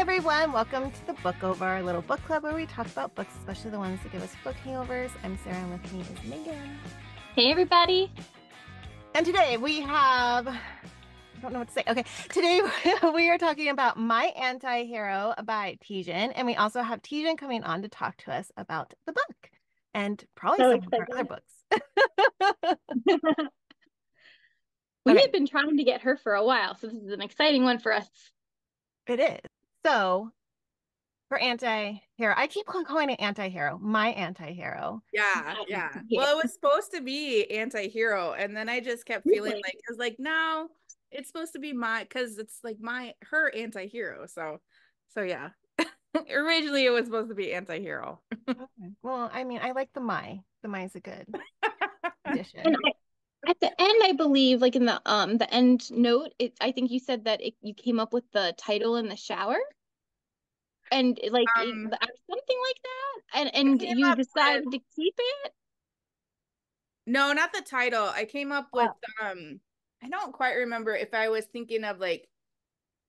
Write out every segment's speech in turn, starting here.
everyone, welcome to the Book Over, our little book club where we talk about books, especially the ones that give us book hangovers. I'm Sarah, and with me is Megan. Hey, everybody. And today we have, I don't know what to say. Okay, today we are talking about My Anti-Hero by Tijan, and we also have Tijan coming on to talk to us about the book and probably So some of her other excited. books. We Okay, had been trying to get her for a while, so this is an exciting one for us. it is. So for anti-hero, I keep calling it anti-hero, my anti-hero. Yeah. Yeah, Well, it was supposed to be anti-hero, and then I just kept feeling really. like I was like, no, it's supposed to be because it's like her anti-hero. So yeah. Originally it was supposed to be anti-hero. Okay. Well, I mean, I like the my. The my is a good And addition. at the end, I believe, like in the end note, I think you said that you came up with the title in the shower, and Um, something like that, and I and came you up with decided to keep it. no, not the title. I came up with Oh. I don't quite remember if I was thinking of like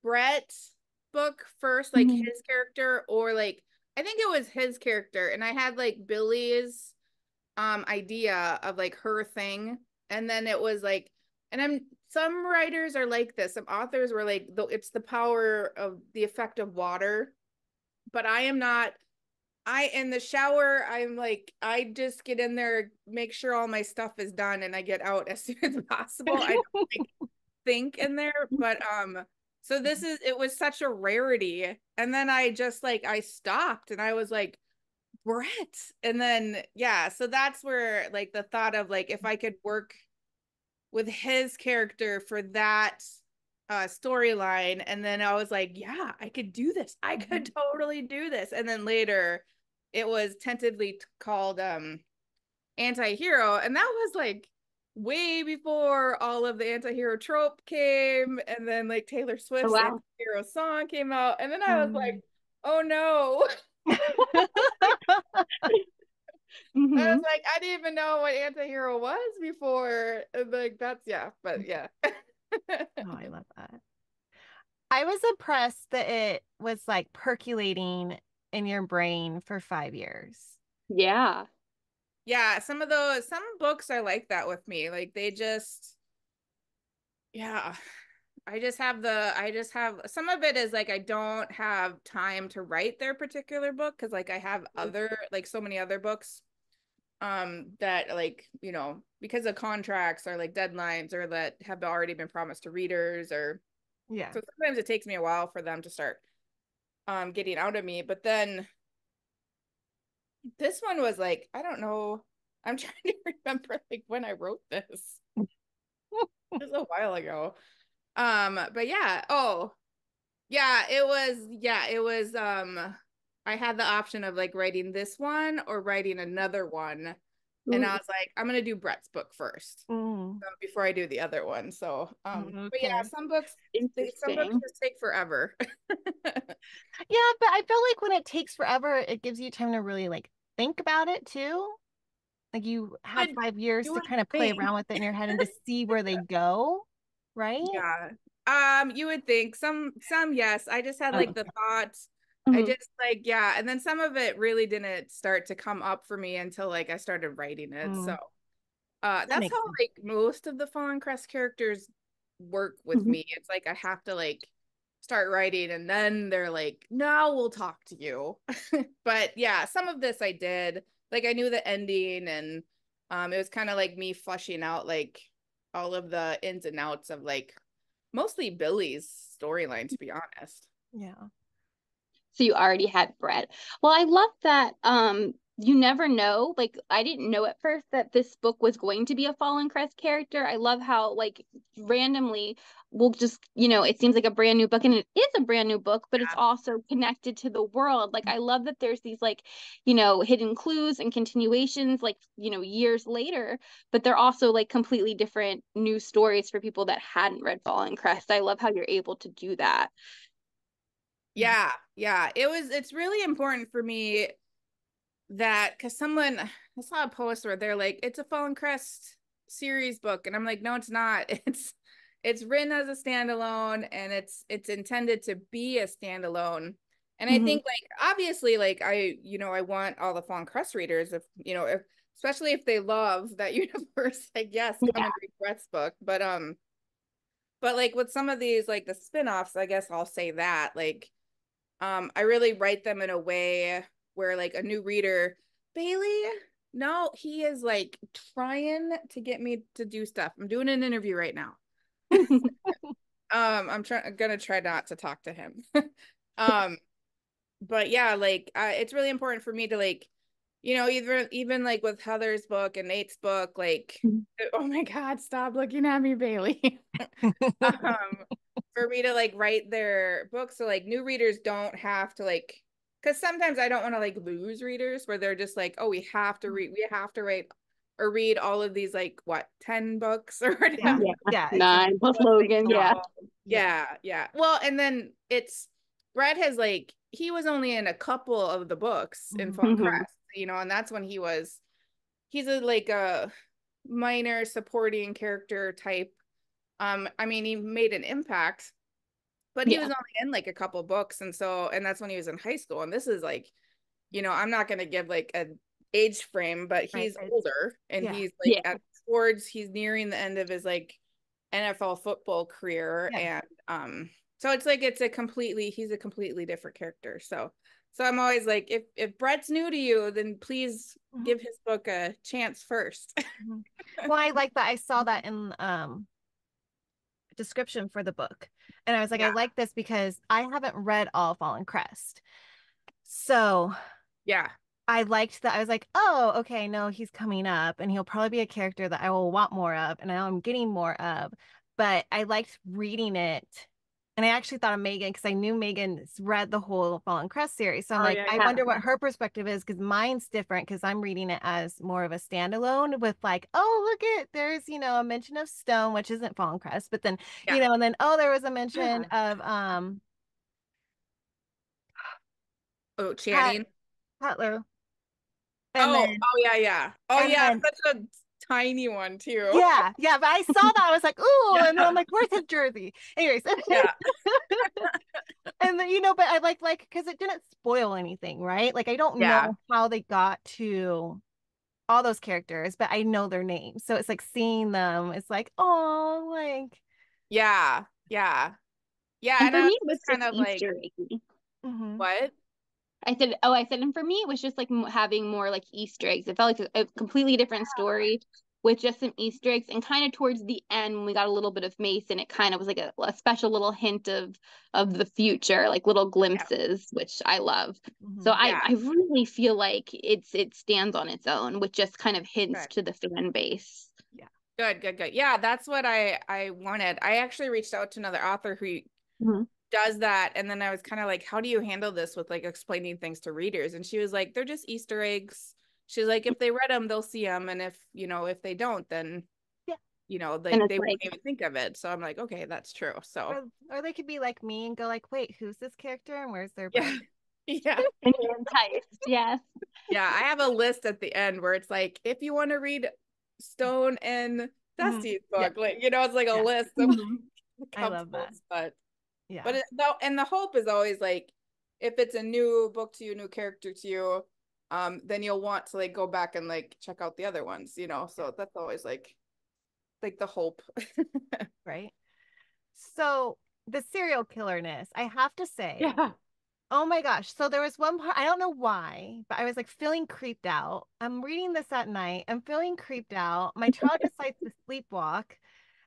Brett's book first, like Mhm. his character, or like I think it was his character, and I had like Billy's idea of like her thing, and then it was like, and I'm some writers are like this, some authors were like, though it's the power of the effect of water, but I am not. I in the shower, I'm like, I just get in there, make sure all my stuff is done, and I get out as soon as possible. I don't like think in there, but so it was such a rarity. And then I just like I stopped and I was like, Brett. And then yeah, so that's where like the thought of like if I could work with his character for that storyline, and then I was like, yeah, I could do this. I could totally do this. And then later it was tentatively called anti-hero, and that was like way before all of the anti-hero trope came, and then like Taylor Oh, Swift's wow. anti-hero song came out, and then I was like, Um, oh no. I was Hmm. like, I didn't even know what anti-hero was before. And like that's yeah, but yeah. Oh, I love that. I was impressed that it was like percolating in your brain for 5 years. Yeah. Yeah, some books are like that with me. Like they just yeah. I just have some of it is like I don't have time to write their particular book because like I have other like so many other books that like, because of contracts or like deadlines or that have already been promised to readers, or Yeah. so sometimes it takes me a while for them to start getting out of me. But then this one was like, I don't know. I'm trying to remember like when I wrote this. It was a while ago. But yeah, oh, yeah, it was I had the option of like writing this one or writing another one. And I Ooh, was like, I'm gonna do Brett's book first, Mm, before I do the other one. So, but yeah, okay. some books interesting. just take forever. Yeah, but I feel like when it takes forever, it gives you time to really like think about it too. Like you have But 5 years you to would kind of play think, around with it in your head and to see where they go, right? yeah. You would think some yes. I just had like Oh. the thoughts. I Mhm. just like yeah, and then some of it really didn't start to come up for me until like I started writing it. So Mm, that that's makes how sense. like most of the Fallen Crest characters work with Mhm. me. It's like I have to like start writing and then they're like, now we'll talk to you. But yeah, some of this I did. Like I knew the ending, and it was kind of like me fleshing out like all of the ins and outs of like mostly Billy's storyline, to be honest. Yeah. So you already had Brett. Well, I love that you never know. Like I didn't know at first that this book was going to be a Fallen Crest character. I love how like randomly we'll just, it seems like a brand new book, and it is a brand new book, but it's also connected to the world. Like I love that there's these like, hidden clues and continuations like, years later, but they're also like completely different new stories for people that hadn't read Fallen Crest. I love how you're able to do that. Yeah. Yeah. It's really important for me that because I saw a post where they're like, it's a Fallen Crest series book, and I'm like, no, it's not. It's written as a standalone, and it's intended to be a standalone. And I think like obviously like I want all the Fallen Crest readers if especially if they love that universe, I guess, come Yeah. and read Brett's book. But like with some of these like the spin-offs, I guess I'll say that like I really write them in a way where like a new reader, Bailey, no, he is like trying to get me to do stuff. I'm doing an interview right now. I'm gonna try not to talk to him. um but yeah, like it's really important for me to like, even like with Heather's book and Nate's book, like, oh my God, stop looking at me, Bailey. um, for me to like write their books so like new readers don't have to like, because sometimes I don't want to like lose readers where they're just like, oh, we have to write or read all of these like what 10 books or Yeah. whatever. Yeah. Nine plus Logan. No. Yeah. Yeah. Well, and then Brett has like he was only in a couple of the books in Fallen Crest, and that's when he's like a minor supporting character type. I mean, he made an impact, but he was only in like a couple books, and that's when he was in high school. And this is like, I'm not gonna give like an age frame, but he's Right. older and he's like he's nearing the end of his like NFL football career. And so it's like he's a completely different character. So I'm always like, if Brett's new to you, then please give his book a chance first. Well, I like that. I saw that in description for the book. And I was like, I like this because I haven't read all Fallen Crest. So yeah. I liked that. I was like, oh, okay, no, he's coming up and he'll probably be a character that I will want more of. And now I'm getting more of. But I liked reading it. And I actually thought of Megan because I knew Megan's read the whole Fallen Crest series. So I'm like, I wonder what her perspective is because mine's different because I'm reading it as more of a standalone with like, oh, look at there's, a mention of stone, which isn't Fallen Crest, but then, and then, oh, there was a mention of Channing. Cutler. And then, yeah. Oh yeah, such a tiny one too. Yeah, but I saw that I was like, ooh, and then I'm like, where's his jersey? Anyways, yeah. And then but I like because it didn't spoil anything, right? Like I don't know how they got to all those characters, but I know their names, so it's like seeing them. It's like, oh, like yeah. And for me, it was kind just of like Easter eggy. what? I said, and for me, it was just like having more like Easter eggs. It felt like a completely different story with just some Easter eggs. And kind of towards the end, when we got a little bit of Mason, it kind of was like a special little hint of the future, like little glimpses, which I love. So I really feel like it stands on its own with just kind of hints to the fan base. Yeah. Good. Yeah, that's what I wanted. I actually reached out to another author who does that, and then I was kind of like, how do you handle this with like explaining things to readers? And she was like, they're just Easter eggs. She's like, if they read them, they'll see them, and if they don't, then they won't even think of it. So I'm like, okay, that's true. So or they could be like me and go like, wait, who's this character and where's their book? Yeah. And you're enticed. Yes. Yeah, I have a list at the end where it's like, if you want to read Stone and Dusty's book, like it's like a list of I love that. But and the hope is always like, if it's a new book to you, new character to you, then you'll want to like go back and like check out the other ones, so that's always like the hope. Right. So the serial killerness, I have to say, oh my gosh. So there was one part, I don't know why, but I was like feeling creeped out. I'm reading this at night. I'm feeling creeped out. My child decides to sleepwalk.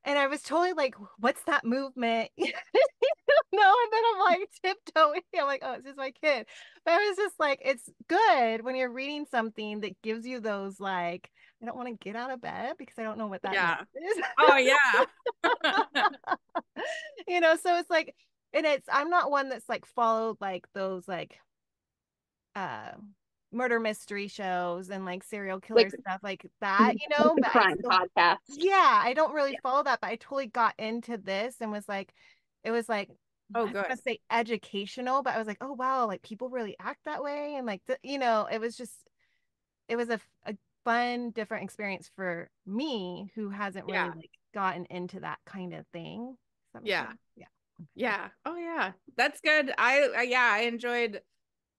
And I was totally like, what's that movement? No, and then I'm like tiptoeing. I'm like, oh, it's just my kid. But I was just like, it's good when you're reading something that gives you those like, I don't want to get out of bed because I don't know what that is. Oh yeah. So it's like, and I'm not one that's like followed like those like murder mystery shows and like serial killer stuff like that, like but crime podcast. Yeah, I don't really follow that, but I totally got into this and was like, it was like, oh, I good. want to say educational, but I was like, oh wow, like people really act that way, and like it was just, it was a fun, different experience for me who hasn't really like gotten into that kind of thing. Yeah. Yeah. Oh yeah. That's good. Yeah, I enjoyed,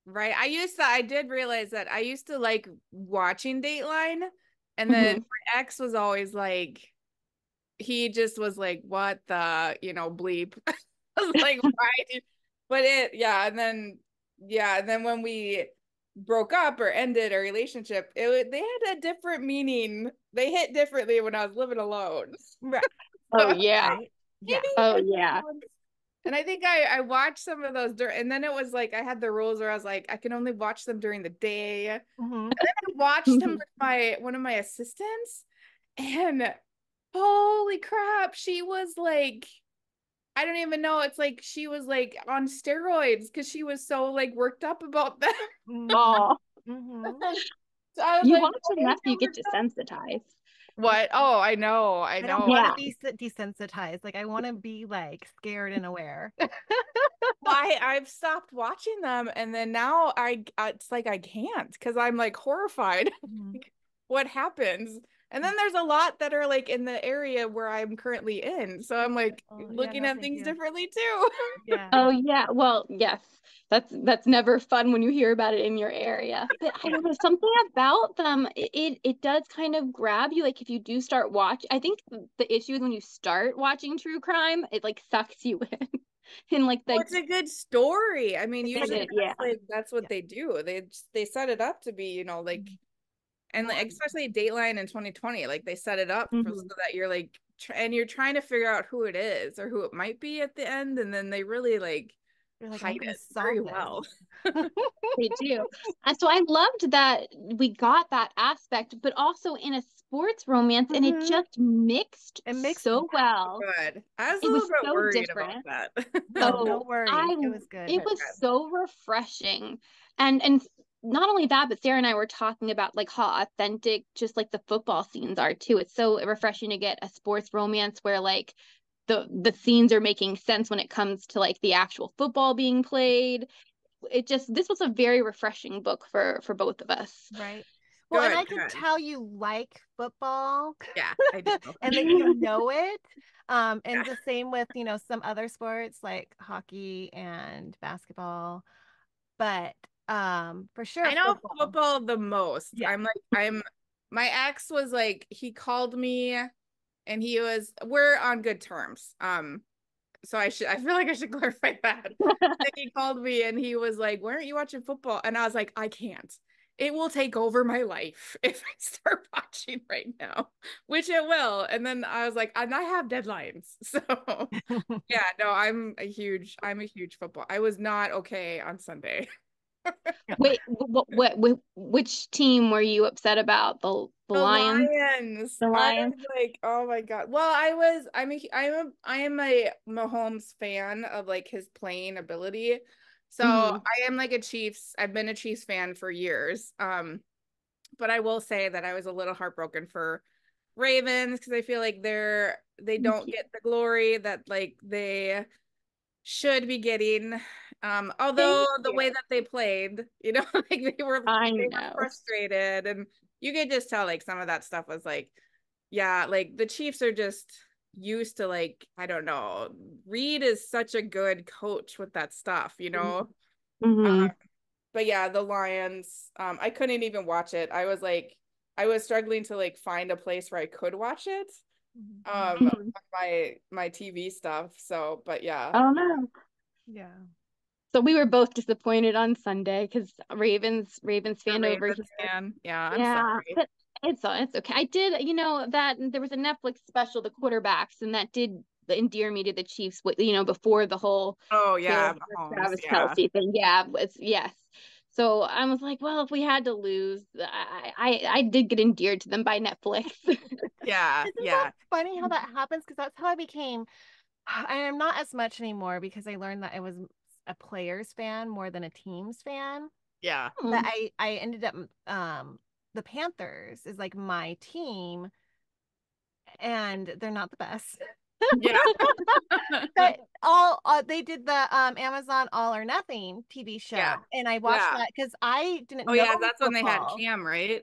right. I did realize that I used to like watching Dateline, and then Mhm. my ex was always like, he just was like, what the, bleep. I was like, why but yeah, and then when we broke up or ended our relationship, they had a different meaning. They hit differently when I was living alone. Right. Oh So yeah. Right. Yeah. maybe Oh it's yeah. and I think I watched some of those and then it was like I had the rules where I was like I can only watch them during the day. And Hmm. then I watched him with my one of my assistants, and holy crap, she was like, I don't even know. It's like she was like on steroids because she was so like worked up about them. Hmm. Oh, Hmm. So I was you like, watch why is enough, you it get worked up? desensitized. What? Oh, I know, I I don't know. want to Yeah. be desensitized. Like I want to be like scared and aware. Why I've stopped watching them, and then now it's like I can't because I'm like horrified. Mhm. Like, what happens? And then there's a lot that are like in the area where I'm currently in, so I'm like Oh, yeah, looking no, at thank things you. differently too. Yeah. Oh yeah. Well, yes. That's never fun when you hear about it in your area. But I Yeah. don't know, something about them, it does kind of grab you. Like if you do start watch, I think the issue is when you start watching true crime, it like sucks you in. And like Well, the it's a good story. I mean, It's like usually it, yeah. that's yeah. what they do. They set it up to be, like, Mhm. and Well, like, especially Dateline in 2020, like they set it up so Mhm. that you're like and you're trying to figure out who it is or who it might be at the end, and then they really like you're like, I'm hide gonna it very solve this. well. They do. And so I loved that we got that aspect, but also in a sports romance, and it Hmm. just mixed It mixed. so well. Good. I was a It was little bit so worried about different. that. No, no Oh, worries. I It was good. it was so refreshing. And not only that, but Sarah and I were talking about like how authentic just like the football scenes are too. It's so refreshing to get a sports romance where like the scenes are making sense when it comes to like the actual football being played. It just this was a very refreshing book for both of us. Right. Well, and I Good, could good. tell you like football Yeah, I do. and that you know it. Yeah. And the same with, some other sports like hockey and basketball. But for sure I know football. football the most. Yeah. My ex was like, he called me and we're on good terms. So I feel like I should clarify that. And he called me and he was like, "Why aren't you watching football?" And I was like, "I can't. It will take over my life if I start watching right now," which it will. And then I was like, and I have deadlines. So yeah, no, I'm a huge football. I was not okay on Sunday. Wait, which team were you upset about? The The Lions? Lions. The I Lions? was like, oh my God. Well, I am a Mahomes fan of like his playing ability. So Hmm. I am like I've been a Chiefs fan for years. But I will say that I was a little heartbroken for Ravens because I feel like they Me don't too. get the glory that like they should be getting. Thank Although the you. way that they played, like I they were know. frustrated, and you could just tell like some of that stuff was like, yeah, like the Chiefs are just used to like, I don't know. Reed is such a good coach with that stuff. Hmm. But yeah, the Lions, I couldn't even watch it. I was struggling to like find a place where I could watch it. On Hmm. my TV stuff. So, but yeah. Oh no. Yeah. So we were both disappointed on Sunday because Ravens The fan over here. Ravens fan. Yeah, I'm Yeah, sorry. but it's okay. I did, that there was a Netflix special, The Quarterbacks, and that did endear me to the Chiefs, before the whole Oh Taylor yeah, Swift, Mahomes. Travis Yeah. Kelce thing. Yeah, it's yes. So I was like, well, if we had to lose, I did get endeared to them by Netflix. Yeah, Isn't that yeah, funny how that happens? Because that's how I became, I am not as much anymore because I learned that I was a players fan more than a teams fan. yeah. But Hmm. I ended up the Panthers is like my team and they're not the best. Yeah. But they did the Amazon All or Nothing TV Yeah. show and I watched Yeah. that because I didn't Oh know yeah, that's when they had football. Cam, right?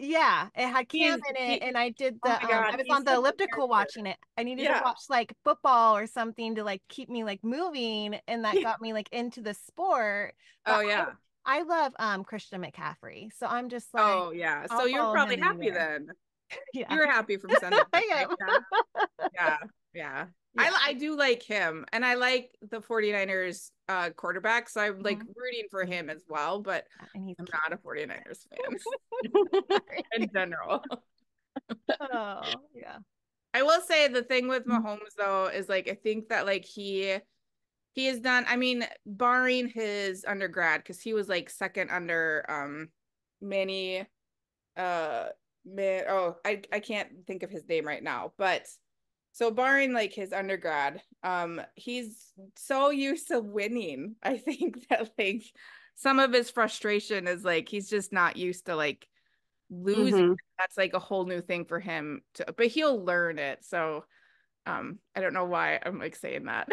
Yeah, it had Cam in it, and I did oh the my God, I was he's on the such a elliptical character. watching it. I needed to Yeah. watch like football or something to like keep me like moving, and that got me like into the sport. Oh But yeah. I love Christian McCaffrey. So I'm just like Oh yeah. So I'll you're follow him probably happy anywhere. then. Yeah. You're happy from Sunday, right? I am. Yeah. Yeah. Yeah. Yeah. I do like him, and I like the 49ers quarterback, so I'm like Mhm. rooting for him as well, but And he's I'm cute. not a 49ers fan Sorry. in general. Oh, yeah. I will say the thing with Mahomes though is like I think that like he has done, I mean, barring his undergrad, because he was like second under Manny man, oh, I can't think of his name right now, but so barring like his undergrad, he's so used to winning. I think that like some of his frustration is like he's just not used to like losing. Mm-hmm. That's like a whole new thing for him to, but he'll learn it. So I don't know why I'm like saying that.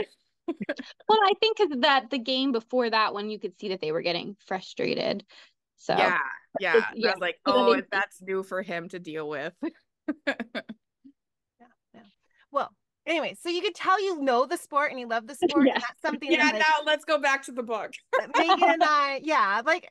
Well, I think 'cause that the game before that one, you could see that they were getting frustrated. So Yeah, yeah. I yeah, was like, so then oh, they, that's new for him to deal with. Yeah. Yeah. Well, anyway, so you could tell you know the sport and you love the sport, yeah. and that's something that Yeah, like now let's go back to the book. Megan and I, yeah, like,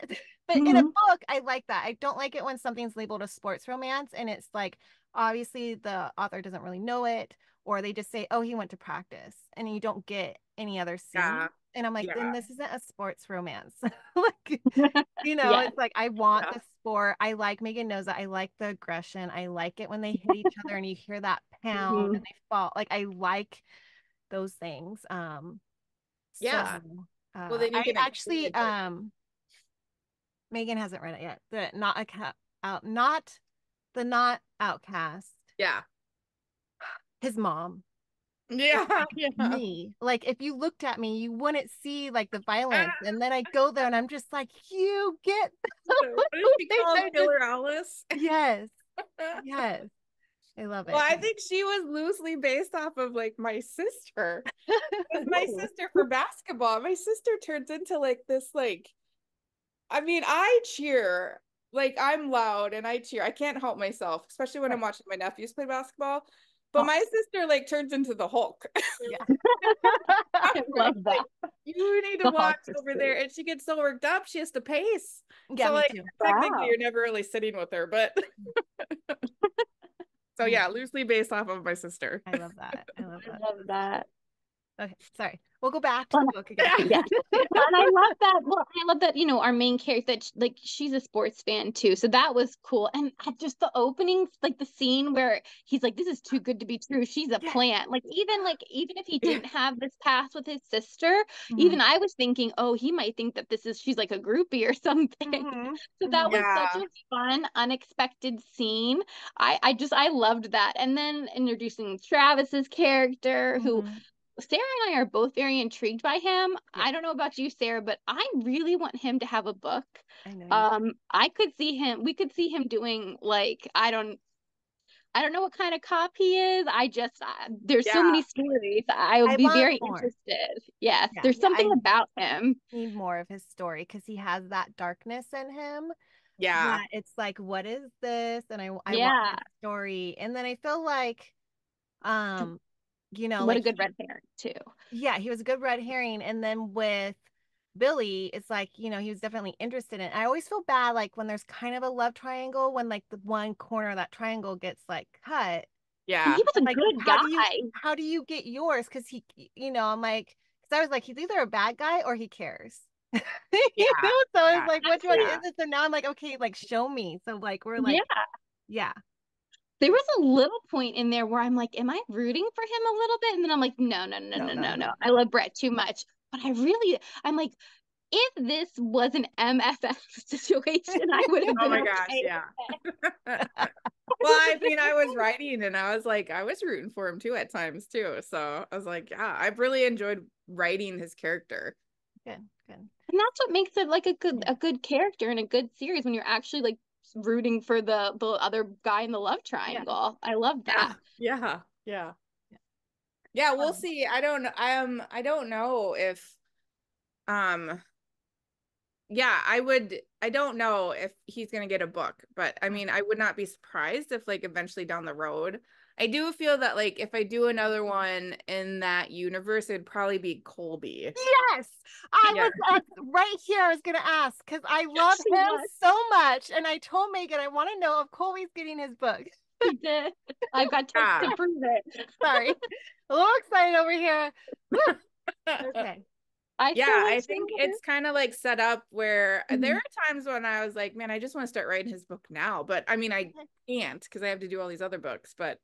but in a Mm-hmm. book, I like that. I don't like it when something's labeled a sports romance and it's like, obviously, the author doesn't really know it, or they just say, oh, he went to practice, and you don't get any other Yeah, scene. And I'm like, then yeah, this isn't a sports romance. Like, Yes. it's like, I want yeah, the sport. I like Megan knows that. I like the aggression. I like it when they hit each other and you hear that pound Mm-hmm. and they fall. Like, I like those things. So yeah. Well, then you I can actually explain it. Megan hasn't read it yet. Not the not outcast. Yeah, His mom is yeah, like yeah. me. Like if you looked at me, you wouldn't see like the violence. Ah, And then I go there and I'm just like, you get what did she call they're just Killer Alice? yes, yes. I love Well, it. I think she was loosely based off of like my sister. With my sister for basketball. My sister turns into like this like I mean, I cheer. Like I'm loud and I cheer. I can't help myself, especially when I'm Right. watching my nephews play basketball. But Oh, my sister like turns into the Hulk. yeah. I love Like that. you need to The Hawk watch over there, sisters. and she gets so worked up she has to pace. Yeah, So me like too. technically Wow. you're never really sitting with her, but so Yeah. yeah, loosely based off of my sister. I love that. I love I that. love that. Okay, sorry. We'll go back to Well, the book again. yeah. And I love that. Well, I love that, our main character, that like she's a sports fan too. So that was cool. And just the opening, like the scene where he's like, this is too good to be true. She's a Yes. plant. Even if he didn't have this past with his sister, Mhm. even I was thinking, oh, he might think that she's like a groupie or something. Mhm. So that Mhm. was such Yeah. a fun, unexpected scene. I loved that. And then introducing Travis's character, who Mhm. Sarah and I are both very intrigued by him. Yeah, I don't know about you, Sarah, but I really want him to have a book. I know you. We could see him doing like, I don't know what kind of cop he is. There's so Yeah. many stories. I would I be want very more. interested. Yes, Yeah, there's yeah. something I about him. need more of his story because he has that darkness in him Yeah. that it's like, what is this? And I want Yeah. his story. And then I feel like, um, What a like good red herring too. yeah, he was a good red herring. And then with Billy, it's like, he was definitely interested in. I always feel bad like when there's kind of a love triangle when like the one corner of that triangle gets like cut. And Yeah. he was a Like good guy. how do you get yours? Because I'm like, because I was like, he's either a bad guy or he cares. Yeah. So I was Yeah. like, which one Yeah. is it? So now I'm like, okay, like show me. So like we're like, Yeah. yeah, There was a little point in there where I'm like, am I rooting for him a little bit? And then I'm like, no, no, no, no, no, no, no, no, no. I no. love Brett too much. But I'm like, if this was an MFF situation, I would have Oh been my gosh, okay. yeah. Well, I mean, I was writing and I was like, I was rooting for him too at times too. So I was like, yeah, I've really enjoyed writing his character. Good, good. And that's what makes it like Yeah. a good character in a good series, when you're actually like rooting for the other guy in the love Yeah. triangle. I love Yeah, that. yeah, yeah. Yeah. Yeah, we'll see. I don't know if um yeah, I don't know if he's gonna get a book, but I mean, I would not be surprised if like eventually down the road. I do feel that like if I do another one in that universe, it'd probably be Colby. Yes, I Yeah. was right here. I was gonna ask because I love She him was. so much, and I told Megan I want to know if Colby's getting his book. She did. I've got text Yeah. to prove it. Sorry, a little excited over here. Woo. Okay. Yeah, feel I like think so. it's kind of like set up where there Mhm. are times when I was like, man, I just want to start writing his book now. But I mean, I Okay. can't because I have to do all these other books. Okay.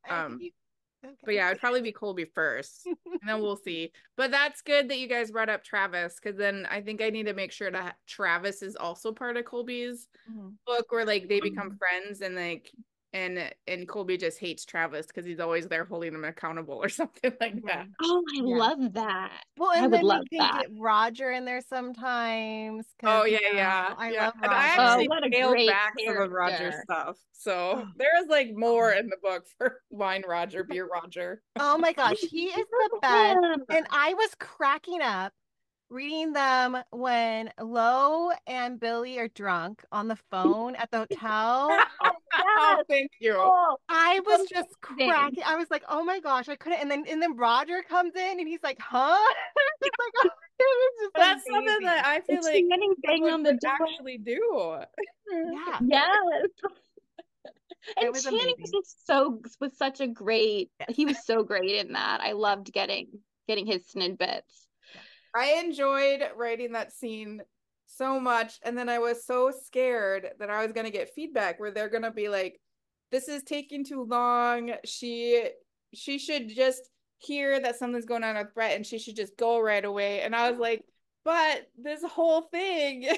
But yeah, it'd probably be Colby first. And then we'll see. But that's good that you guys brought up Travis, because then I think I need to make sure that Travis is also part of Colby's Mhm. book where like they become friends and like and Colby just hates Travis because he's always there holding him accountable or something like Yeah. that. Oh, I Yeah. love that. Well, I and would then love you can that. get Roger in there sometimes Oh because yeah, yeah, I yeah. love And I Oh, Roger. actually what a scaled great back some of Roger's character. stuff. So Oh, there is like more oh. in the book for Wine Roger, Beer Roger. Oh my I gosh, he is the best. love him. And I was cracking up reading them when Lo and Billy are drunk on the phone at the hotel. Oh, Oh, yes. thank you. Oh, I was just amazing. cracking. I was like, oh my gosh, I couldn't. And then Roger comes in and he's like, huh? He's like, oh, it was just That's something amazing. that I feel It's like Channing banging someone on the could door. actually do. Yeah, Yes. it And was Channing amazing. was such a great, Yes. he was so great in that. I Yeah. loved getting his snippets. Yeah. I enjoyed writing that scene so much. And then I was so scared that I was going to get feedback where they're going to be like, this is taking too long. She should just hear that something's going on with Brett and she should just go right away. And I was like, but this whole thing, I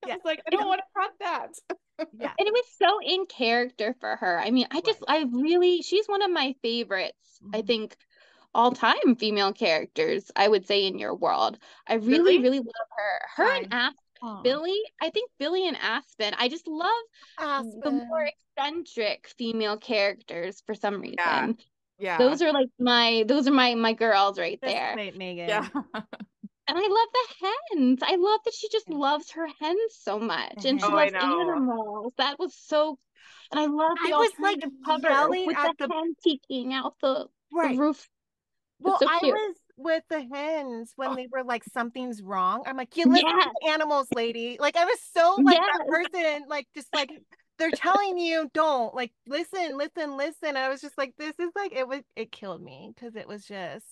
Yeah. was like, I It don't want to cut that. Yeah. And it was so in character for her. I mean, Right. she's one of my favorites, I Mhm. think, all time female characters, I would say, in your world. I really, Really? really love her. Her and Same. Aspen, Aw. Billy, I think Billy and Aspen, I just love the more Aspen. eccentric female characters for some Yeah. reason. Yeah. Those are my girls right Just there. wait, Yeah. Megan. And I love the hens. I love that she just Yeah. loves her hens so The much. And she Oh, I loves hens. know. animals. That was so, and I love I the was like alternative cover yelling with at the the hen peeking out the right. roof. It's Well, so I cute. was with the hens when Oh, they were like, something's wrong. I'm like, you listen to Yes, the animals, lady. Like, I was so like that yes. person, like, just like they're telling you, don't like listen, listen, listen. And I was just like, this is like, it killed me because it was just,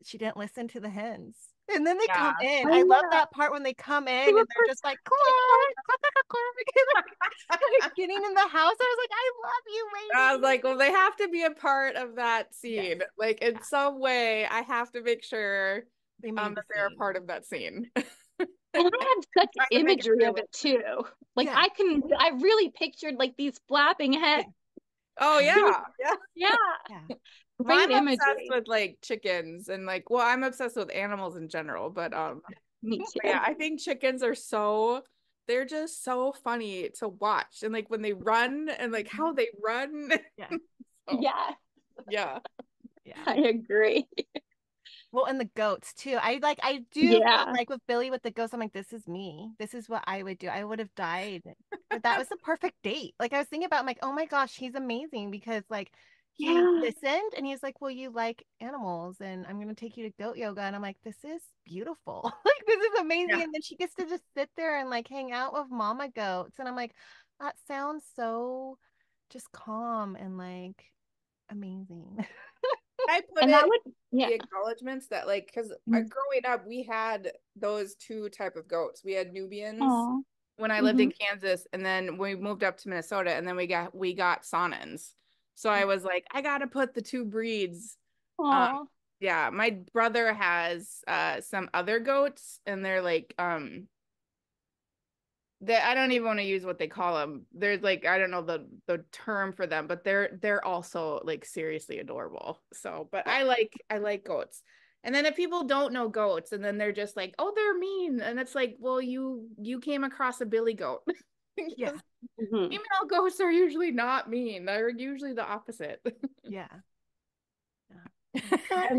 she didn't listen to the hens. And then they come yeah. in. I I love know. that part when they come They in were and they're just like, Clark, Clark, Clark, Clark. Like, getting in the house. I was like, I love you, I lady. was like, well, they have to be a part of that Yes. scene. Like in Yeah. some way, I have to make sure They made the that they're a scene. part of that scene. And I have such Trying to make it imagery of realistic. it too. Like Yeah. I really pictured like these flapping Yeah. heads. Oh yeah, yeah. Yeah, Yeah. Well, great I'm obsessed imagery. with like chickens and like, well, I'm obsessed with animals in general, Me but yeah, too. I think chickens are so they're just so funny to watch and like when they run and like how they run. Yeah. So Yeah, yeah. Yeah. I agree. Well, and the goats too. I do feel Yeah. like with Billy with the ghosts, I'm like, this is me. This is what I would do. I would have died. But that was the perfect date. Like I was thinking about, I'm like, oh my gosh, he's amazing because like he Yeah. listened and he's like, well, you like animals and I'm gonna take you to goat yoga. And I'm like, this is beautiful. Like this is amazing. Yeah. And then she gets to just sit there and like hang out with mama goats. And I'm like, that sounds so just calm and like amazing. I put And that it would, yeah. the acknowledgements that like because Mm. growing up we had those two type of goats. We had Nubians Aw. when I lived Hmm. in Kansas, and then we moved up to Minnesota, and then we got Saanens. So I was like, I gotta put the two breeds. Um, Aw. yeah, my brother has some other goats, and they're like I don't even want to use what they call them. There's like I don't know the term for them, but they're also like seriously adorable. So, but I like goats. And then if people don't know goats and then they're just like, "Oh, they're mean." And it's like, "Well, you came across a billy goat." Yeah. Because Hmm. female ghosts are usually not mean. They're usually the opposite. Yeah. Yeah. I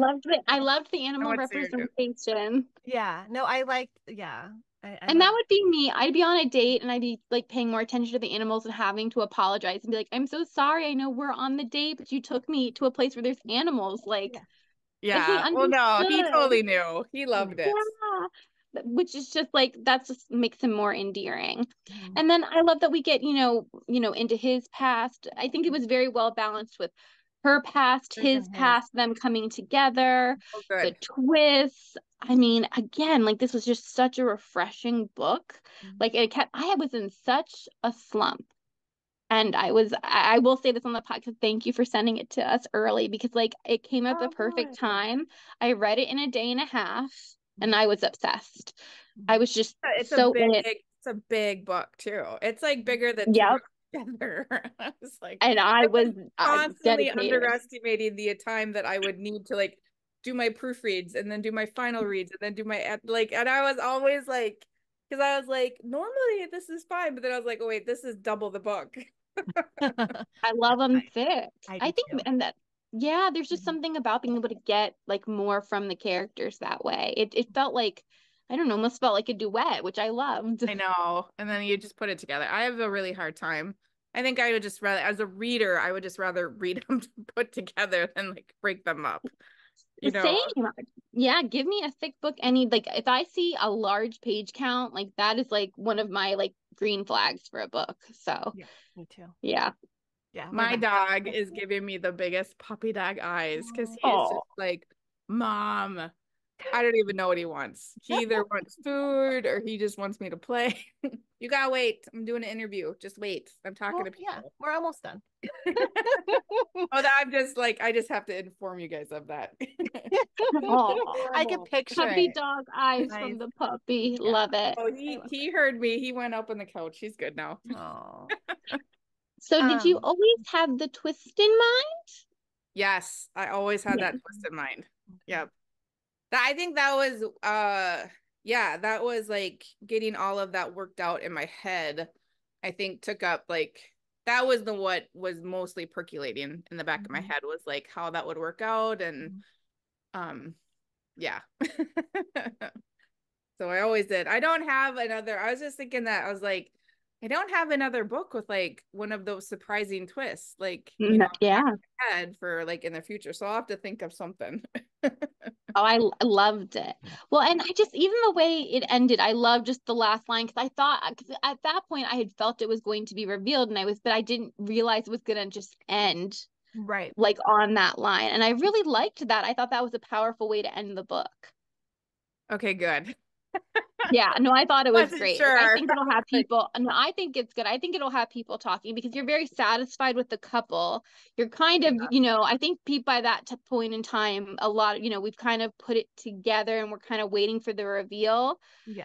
loved the animal Somewhat serious. representation. Yeah. No, I liked, yeah. I And love that would be me. I'd be on a date and I'd be like paying more attention to the animals and having to apologize and be like, I'm so sorry. I know we're on the date, but you took me to a place where there's animals. yeah. Like he Yeah. Well, no, he understood. totally knew. He loved it. Yeah. Which is just like that's just makes him more endearing. Mhm. And then I love that we get, into his past. I think it was very well balanced with her past, Hers his and his. past, them coming together, Oh, the good. twists. I mean, again, like this was just such a refreshing book. Mhm. Like I was in such a slump. And I will say this on the podcast, thank you for sending it to us early because like it came at the perfect Oh, time. I read it in a day and a half and mhm. I was obsessed. I Mhm. was just It's so in it. a big book too. It's like bigger than two Yep. girls together. I was like, And I I was was constantly dedicated. underestimating the time that I would need to like do my proofreads and then do my final reads and then do my like, and I was always like, because I was like, normally this is fine, but then I was like, oh wait, this is double the book. I love them thick. I I do think, too. and that, yeah, there's just Mhm. something about being able to get like more from the characters that way. It felt like, I don't know, almost felt like a duet, which I loved. I know. And then you just put it together. I have a really hard time. I think I would just rather, as a reader, I would just rather read them put together than like break them up, you know? Same. Yeah, give me a thick book. Any like if I see a large page count, like that is like one of my like green flags for a book. So Yeah, me too. yeah. Yeah, we're My the dog is giving me the biggest puppy dog eyes because he is Oh, just like, Mom, I don't even know what he wants. He either wants food or he just wants me to play. You gotta wait. I'm doing an interview. Just wait. I'm talking well, to yeah, people. we're almost done. Oh, that I'm just like, I just have to inform you guys of that. oh, I can Horrible. picture puppy it. dog eyes Nice. from the puppy. Yeah, Love it. Oh, I he love he heard me. He went up on the couch. He's good now. it. Oh, So did you um, always have the twist in mind? Yes, I always had Yeah. that twist in mind. okay. Yep. I think that was yeah, that was like getting all of that worked out in my head. I think took up like that was the what was mostly percolating in the back of my Mhm. head was like how that would work out and Mhm. um yeah. So I always did. I don't have another. I was just thinking that I was like, I don't have another book with like one of those surprising twists, like, Yeah. head for like in the future. So I'll have to think of something. Oh, I loved it. Yeah. Well, and I just even the way it ended, I love just the last line because I thought cause at that point I had felt it was going to be revealed, and but I didn't realize it was gonna just end Right. like on that line, and I really liked that. I thought that was a powerful way to end the book. Okay, good. Yeah, no, I thought it was Wasn't great. Like, I sure. think it'll have people. No, I think it's good. I think it'll have people talking because you're very satisfied with the couple. You're kind of, I think people by that point in time, a lot, we've kind of put it together and we're kind of waiting for the reveal. Yeah.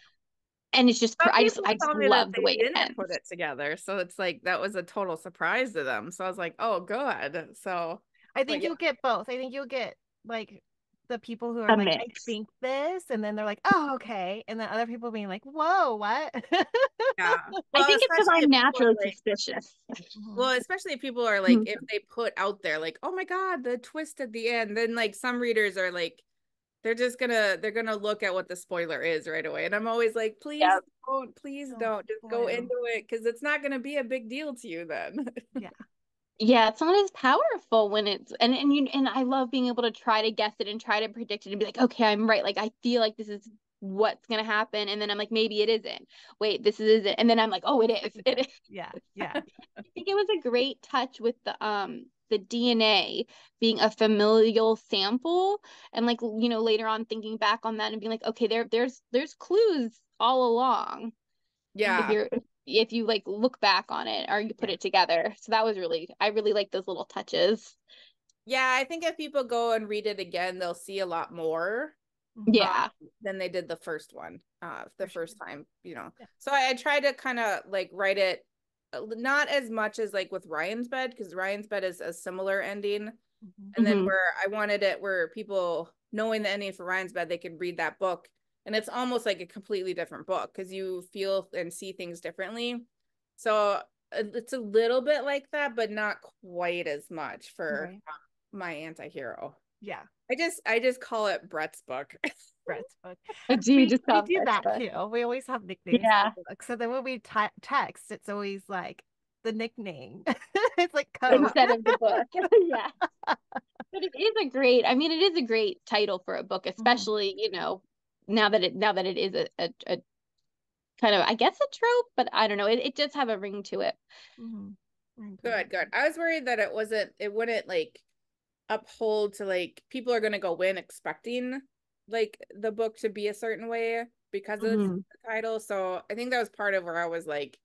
And it's just, Some I people just told me that love the they way it didn't put ends. it together. So it's like that was a total surprise to them. So I was like, oh, good. So, I but think yeah, you'll get both. I think you'll get like the people who are A like, I mix. think this, and then they're like, oh, okay. And then other people being like, whoa, what? yeah. I Well, think it's because especially I'm if people are naturally like, suspicious. well, especially if people are like, if they put out there like, oh my God, the twist at the end, then like some readers are like, they're gonna look at what the spoiler is right away. And I'm always like, Yeah. please Don't don't just go spoil. into it because it's not gonna be a big deal to you then. Yeah. Yeah, it's not as powerful when it's and I love being able to try to guess it and try to predict it and be like, okay, I'm right. Like I feel like this is what's gonna happen, and then I'm like, maybe it isn't. Wait, this isn't, and then I'm like, oh, it is. It is. Yeah. Yeah. I think it was a great touch with the DNA being a familial sample, and like later on thinking back on that and being like, okay, there's clues all along if Yeah. you're if you like look back on it or you put Yeah. it together. So that was I really like those little touches. Yeah, I think if people go and read it again, they'll see a lot more Mhm. uh, Yeah. than they did the first one, the For sure. first time. Yeah. So I try to kind of like write it not as much as like with Ryan's Bed, because Ryan's Bed is a similar ending. Mhm. And then Hmm. where I wanted it where people knowing the ending for Ryan's Bed, they could read that book. And it's almost like a completely different book because you feel and see things differently. So it's a little bit like that, but not quite as much for Right. my anti-hero. Yeah. I just call it Brett's book. Brett's book. I do just We call do Brett's that book. too. We always have nicknames Yeah. for the book. So then when we text, it's always like the nickname. It's like code. Instead of the book. Yeah. But it is a great, I mean, it is a great title for a book, Mhm. especially, now that it is a kind of, I guess, a trope, but I don't know. It does have a ring to it. Mhm. I agree. Good, good. I was worried that it wouldn't like uphold to like people are gonna go in expecting like the book to be a certain way because of the Hmm. title. So I think that was part of where I was like,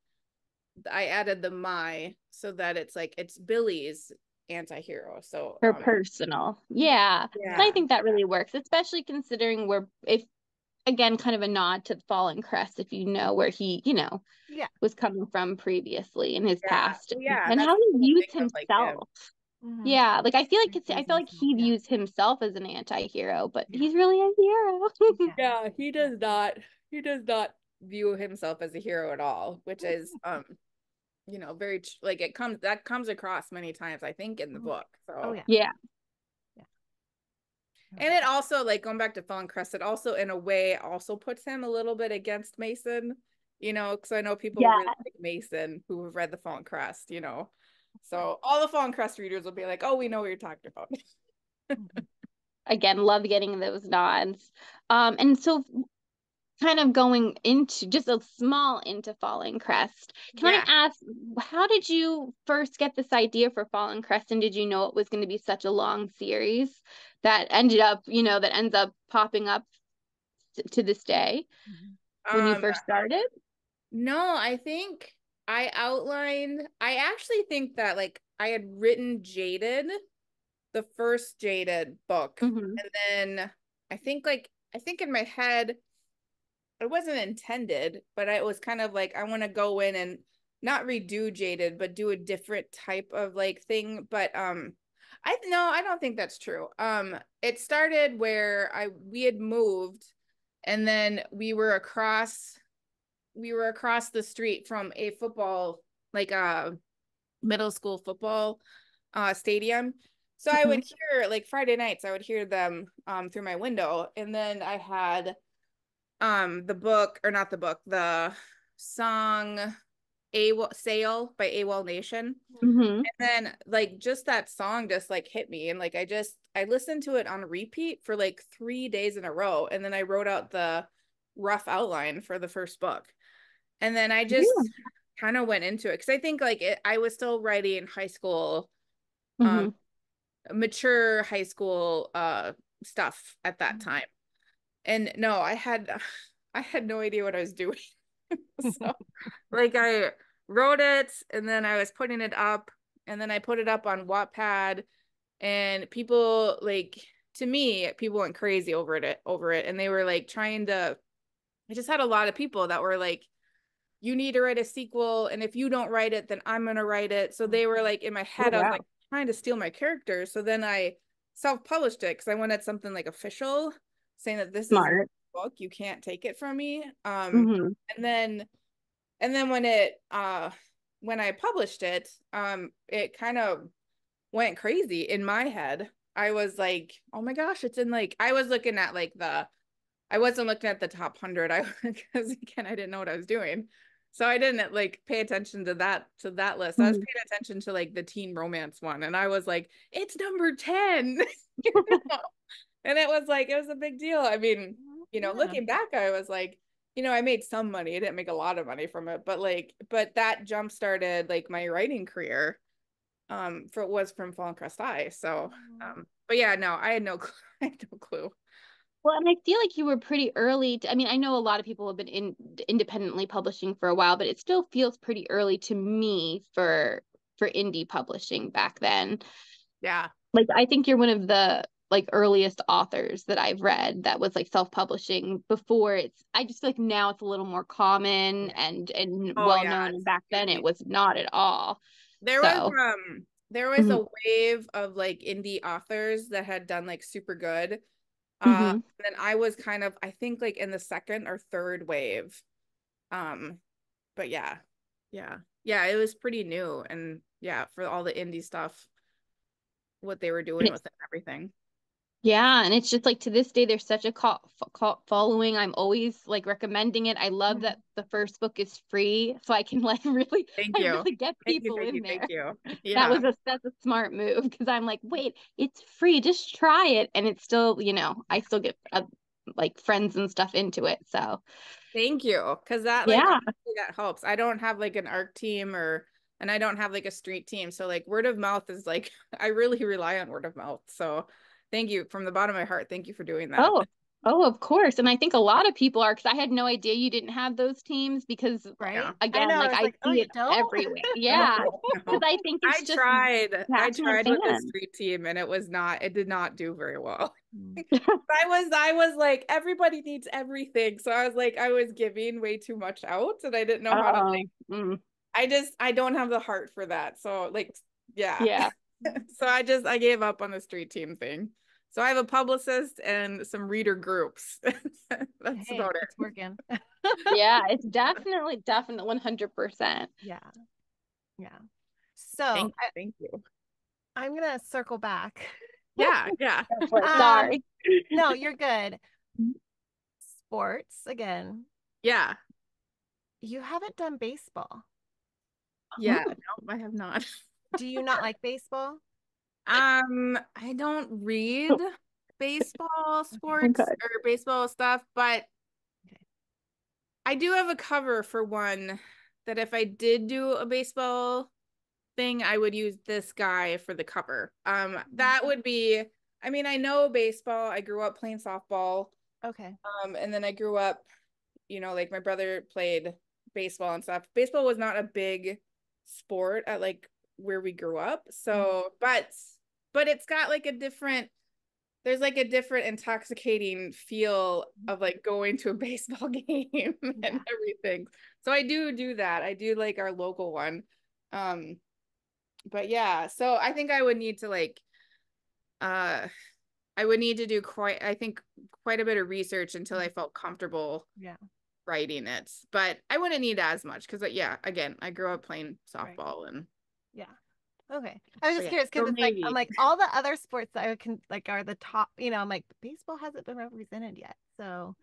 I added the my so that it's like it's Billy's anti-hero. So For personal. Yeah. And I yeah. think that really works, especially considering if again, kind of a nod to the Fallen Crest, if you know where he, Yeah. was coming from previously in his Yeah. past Well, yeah, and that's how the he whole views thing of like him. himself. Mhm. Yeah, like I Views feel like himself. he Yeah. views himself as an anti-hero, but Yeah. he's really a hero. Yeah. Yeah, Yeah. he does not view himself as a hero at all, which is very like that comes across many times I think in the Mhm. book. Oh So yeah. Yeah. Yeah. and it also like going back to Fallen Crest, it also in a way also puts him a little bit against Mason, because I know people Yeah. really like Mason who have read the Fallen Crest. So all the Fallen Crest readers will be like, oh, we know what you're talking about. Mhm. Again, love getting those nods. And so kind of going into just a small into Fallen Crest. Can I Yeah. ask, how did you first get this idea for Fallen Crest, and did you know it was going to be such a long series that that ends up popping up to this day Mhm. when you Um, first started? no, I actually think that like I had written Jaded, the first Jaded book, Hmm. and then I think in my head it wasn't intended, but it was kind of like I want to go in and not redo Jaded, but do a different type of like thing. But I don't think that's true. It started where we had moved, and then we were across the street from a football, like a middle school football stadium. So I Hmm. would hear like Friday nights, I would hear them through my window. And then I had the book, or not the book, the song A Sail by AWOL Nation. Hmm. And then like just that song just like hit me. And like I listened to it on repeat for like 3 days in a row. And then I wrote out the rough outline for the first book. And then I Yeah. just kind of went into it because I think like I was still writing high school, um, Hmm. mature high school stuff at that Mhm. time. And no, I had no idea what I was doing. So like I wrote it and then I was putting it up and then I put it up on Wattpad and people like to me, people went crazy over it and they were like trying to I just had a lot of people that were like you need to write a sequel and if you don't write it then I'm gonna write it, so they were like in my Oh, head I was like wow. trying to steal my character, so then I self-published it because I wanted something like official saying that this is my Smart. book, you can't take it from me. Hmm. And then when I published it, it kind of went crazy in my head. I was like, oh my gosh, it's in like I was looking at like I wasn't looking at the top 100. I because again, I didn't know what I was doing. So I didn't like pay attention to that list. I was paying attention to like the teen romance one. And I was like, it's number 10. And it was a big deal. I mean, Yeah. looking back, I was like, I made some money. I didn't make a lot of money from it, but that jump started like my writing career. For was from Fallen Crest High. So, but yeah, no, I had no clue. I had no clue. Well, and I feel like you were pretty early I mean, I know a lot of people have been independently publishing for a while, but it still feels pretty early to me for indie publishing back then. Yeah. Like, I think you're one of the like earliest authors that I've read that was like self-publishing before I just feel like now it's a little more common and Oh well yeah, known, and it's back then it huge. was not at all. There was So, there was mhm, a wave of like indie authors that had done like super good. mhm. And then I was kind of I think like in the second or third wave. Um, but yeah. Yeah. Yeah, it was pretty new and yeah, for all the indie stuff, what they were And doing it with it and everything. Yeah, and it's just like to this day, there's such a cult following. I'm always like recommending it. I love that the first book is free, so I can like really, Thank I you. really get Thank you. people Thank in you. Thank there. you. Yeah. That's a smart move because I'm like, wait, it's free, just try it, and it's still, I still get like friends and stuff into it. So Thank you. Because that, like, yeah. honestly, that helps. I don't have like an ARC team and I don't have like a street team. So, like, word of mouth is like, I really rely on word of mouth. So, thank you from the bottom of my heart. Thank you for doing that. Oh, oh, of course. And I think a lot of people are because I had no idea you didn't have those teams because Yeah. Right? I again, know. I like was I like, oh, see you it don't? everywhere. No, Yeah. Because no. I think it's just I passionate tried with the fans. street team and it did not do very well. Mm. I was like, everybody needs everything. So I was like, I was giving way too much out and I didn't know how to like, Mm, I don't have the heart for that. So like, yeah. yeah. So I gave up on the street team thing. So I have a publicist and some reader groups. That's Hey, about it's it. working. Yeah, it's definitely 100%. Yeah. Yeah. So Thank you. I'm gonna circle back. Yeah, yeah. Um, Sorry. no, you're good. Sports again. Yeah. You haven't done baseball. Yeah. No, I have not. Do you not like baseball? I don't read baseball sports Okay. or baseball stuff, but Okay. I do have a cover for one that if I did do a baseball thing, I would use this guy for the cover. That would be, I mean, I know baseball. I grew up playing softball. Okay. And then I grew up, like my brother played baseball and stuff. Baseball was not a big sport at like where we grew up. Mhm. So, but it's got like a different there's like a different intoxicating feel of like going to a baseball game Yeah. and everything. So I do that. I do like our local one. Um, but yeah, so I think I would need to like uh I would need to do quite a bit of research until I felt comfortable Yeah. writing it. But I wouldn't need as much because yeah, again, I grew up playing Right. softball and Yeah. Okay. I was but just yeah, curious because so it's like I'm maybe. like all the other sports that I can like are the top, I'm like baseball hasn't been represented yet. So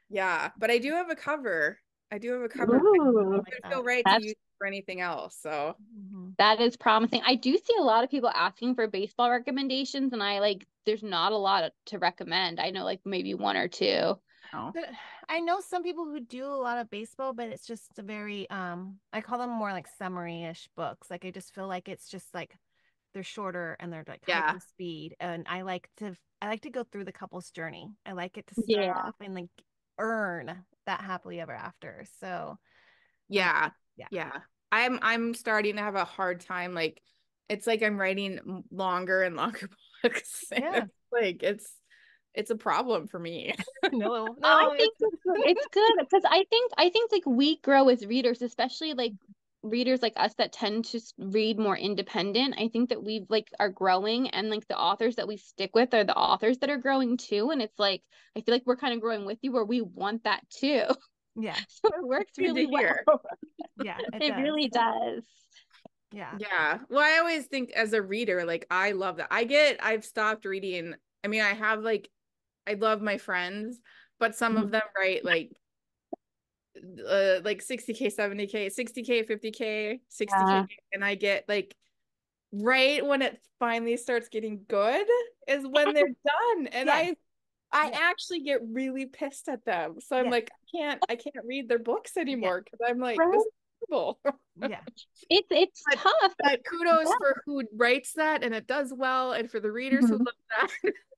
Yeah, but I do have a cover. I do have a cover. Ooh, I like It would feel that. right to that's use it for anything else. So Mhm. that is promising. I do see a lot of people asking for baseball recommendations, and there's not a lot to recommend. I know like maybe one or two. no. But I know some people who do a lot of baseball, but it's just a very I call them more like summary-ish books. Like I just feel like it's just like they're shorter and they're like Yeah. hyper speed. And I like to go through the couple's journey. I like it to start Yeah. off and like earn that happily ever after. So um Yeah. yeah. Yeah. I'm starting to have a hard time. Like it's like I'm writing longer and longer books. And Yeah. it's a problem for me. No, I no, think it's it's good because I think like we grow as readers, especially like readers like us that tend to read more independent. I think that we've like are growing and like the authors that we stick with are the authors that are growing too. And it's like I feel like we're kind of growing with you where we want that too. yeah. So it works Good to really well. hear. Yeah, it It does. really does. Yeah. Yeah. Well, I always think as a reader, like I love that. I've stopped reading. I mean, I have I love my friends, but some of them write like 60K, 70K, 60K, 50K, 60K. Yeah. And I get like right when it finally starts getting good is when they're done. And Yes. I Yes. actually get really pissed at them. So I'm Yes. like, I can't read their books Yeah. anymore because I'm like, this Right? is terrible. Yeah. It's But tough. kudos Yeah. for who writes that and it does well, and for the readers who Mhm. love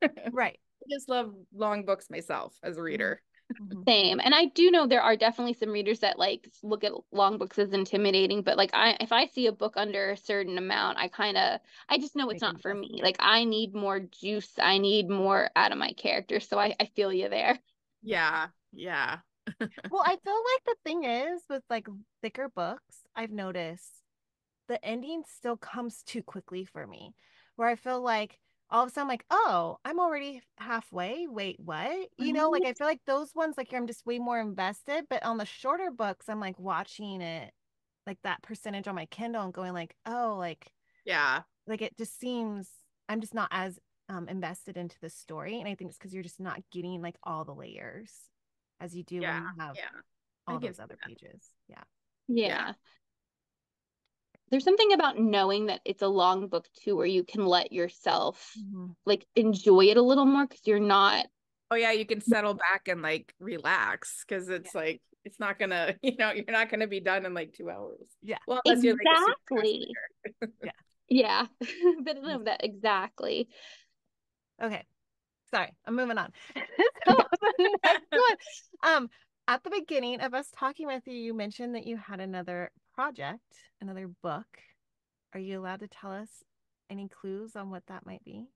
that. Right. I just love long books myself as a Mhm. reader. Mhm. Same. And I do know there are definitely some readers that like look at long books as intimidating, but like if I see a book under a certain amount, I just know it's Make not it for yes. me. Like I need more juice. I need more out of my character. So I feel you there. Yeah. Yeah, yeah, Well, I feel like the thing is with like thicker books, I've noticed the ending still comes too quickly for me, where I feel like all of a sudden, like, oh, I'm already halfway. Wait, what? Like I feel like those ones, like I'm just way more invested. But on the shorter books, I'm like watching it, like that percentage on my Kindle and going like, oh, like yeah, it just seems I'm just not as invested into the story. And I think it's because you're just not getting like all the layers as you do when you have all those other pages. Yeah. Yeah. There's something about knowing that it's a long book too, where you can let yourself like enjoy it a little more because you're not. Oh yeah, you can settle back and like relax because it's like it's not gonna, you're not gonna be done in like 2 hours. Yeah. Well, unless you're like a super Exactly. fast reader. Yeah. But no, that exactly. Okay. Sorry, I'm moving on. So the next one, at the beginning of us talking with you, you mentioned that you had another project, another book. Are you allowed to tell us any clues on what that might be?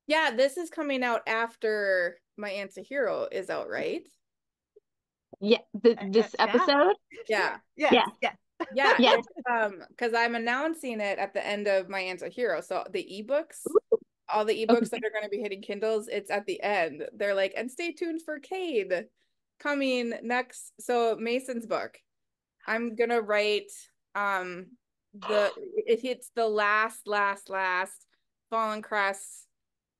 Yeah, this is coming out after My Anti-Hero is out, right? Yeah. This episode. Yeah. Yes. Yeah. Yeah. Because I'm announcing it at the end of My Anti-Hero. So the ebooks, all the ebooks that are going to be hitting Kindles, it's at the end. They're like, and stay tuned for Cade coming next. So Mason's book, I'm gonna write it hits the last Fallen Crest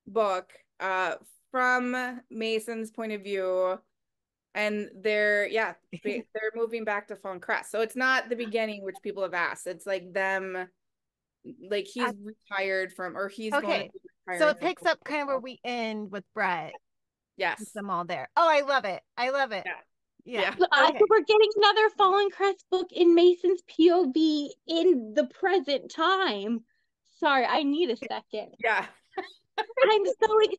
book from Mason's point of view, and they're moving back to Fallen Crest. So it's not the beginning, which people have asked. It's like them, like he's retired from, or he's going to be so retiring it picks up kind of where we end with Brett. Yes. With them all there. Oh, I love it. I love it. Yeah. Okay. We're getting another Fallen Crest book in Mason's POV in the present time. Sorry, I need a second. Yeah. I'm so excited.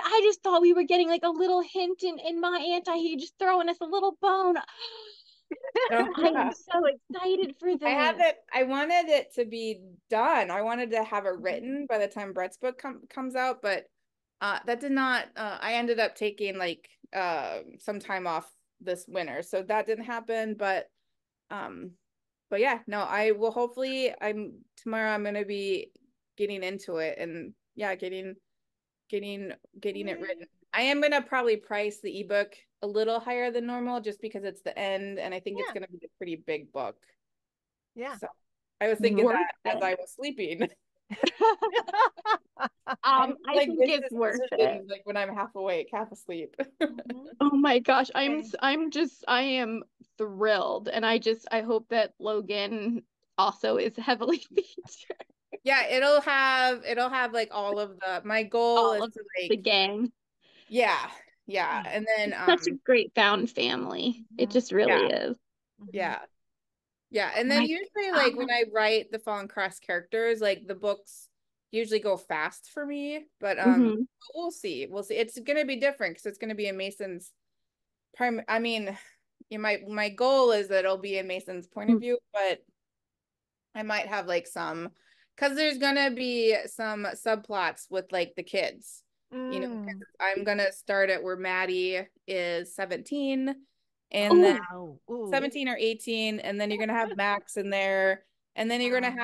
I just thought we were getting like a little hint in my anti, just throwing us a little bone. I am so excited for this. I wanted it to be done. I wanted to have it written by the time Brett's book comes out, but that did not. I ended up taking like some time off this winter, so that didn't happen. But yeah, no, I will hopefully. Tomorrow. I'm gonna be getting into it and getting it written. I am gonna probably price the ebook a little higher than normal just because it's the end, and I think it's gonna be a pretty big book. Yeah. So I was thinking that as I was sleeping. I think it's worth it. Like when I'm half awake, half asleep. Oh my gosh, I am thrilled, and I hope that Logan also is heavily featured. Yeah, it'll have like all of my goal is to like the gang. Yeah. And then such a great found family. It just really is. Yeah. And then usually like when I write the Fallen Crest characters, like the books usually go fast for me, but we'll see. It's gonna be different because it's gonna be in Mason's my goal is that it'll be in Mason's point of view, but I might have like some, because there's gonna be some subplots with like the kids. I'm gonna start it where Maddie is 17 and then 17 or 18, and then you're gonna have Max in there, and then you're gonna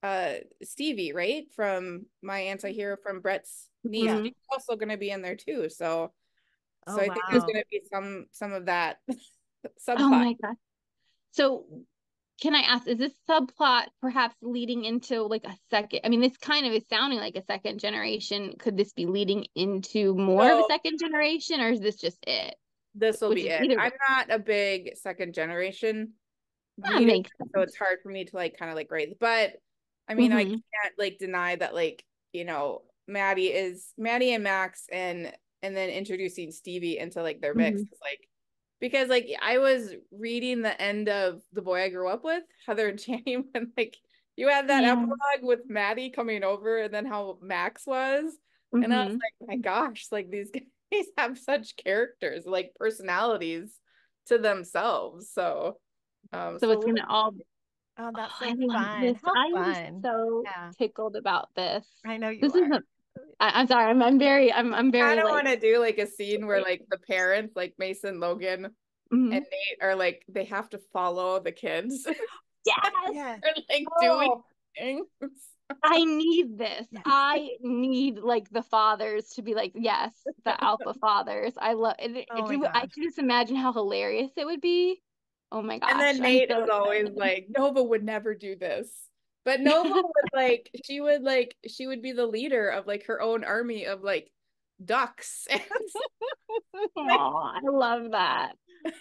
have Stevie, right, from My Anti-Hero, from Brett's niece. She's also gonna be in there too. So I think there's gonna be some of that subplot. Oh my god. So can I ask, is this subplot perhaps leading into like a second? I mean, this kind of is sounding like a second generation. Could this be leading into more of a second generation, or is this just it? This will be it. I'm not a big second generation reader, so it's hard for me to like kind of like grade. But I mean, I can't like deny that like, Maddie and Max and then introducing Stevie into like their mix is like, because like I was reading the end of The Boy I Grew Up With, Heather and Channing, when like you had that epilogue with Maddie coming over and then how Max was. And I was like, my gosh, like these guys have such characters, like personalities to themselves. So so it's gonna all that's so fun. I'm so tickled about this. I know you are. I'm sorry. I'm very. I don't want to do like a scene where like the parents, like Mason, Logan, and Nate, are like they have to follow the kids. Yes. Or like doing things. I need this. Yes. I need like the fathers to be like, yes, the alpha fathers. I love it. I can just imagine how hilarious it would be. Oh my gosh. And then Nate is always like, Nova would never do this. But Nova would like she would be the leader of like her own army of like ducks. And like, I love that.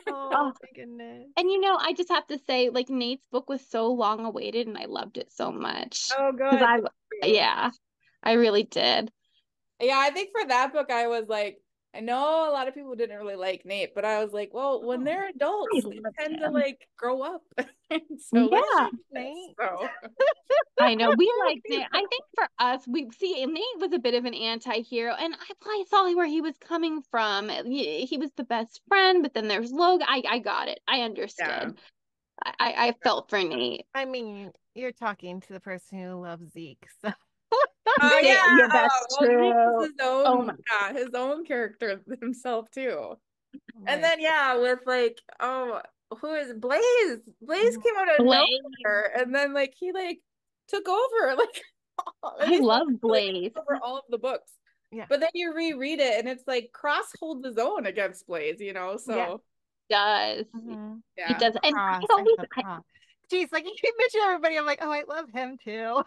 Oh Oh, my goodness. and I just have to say, like Nate's book was so long awaited, and I loved it so much oh because good. yeah, I really did. Yeah, I think for that book I was like, I know a lot of people didn't really like Nate, but I was like, well, when they're I adults, they loved tend to him. like grow up. And so let's Yeah, change this. Nate. So I know. We liked Nate. I think for us, we see Nate was a bit of an anti-hero, and I saw where he was coming from. He was the best friend, but then there's Logan. I got it. I yeah. understood. I felt for Nate. I mean, you're talking to the person who loves Zeke, so Oh yeah. Yeah, Oh, that's well, Zeke is true. his Oh own, my, yeah, his own character himself too. And right. then yeah, with like, oh, who is Blaze? Blaze Mhm. came out of Blaze. nowhere, and then like he like took over, like at I least love like Blaze. over all of the books. Yeah. But then you reread it, and it's like Cross holds his own against Blaze, you know. Yeah. So Does he yeah, does? And Cross. I love Cross. Jeez, like you keep mentioning everybody. I'm like, oh, I love him too.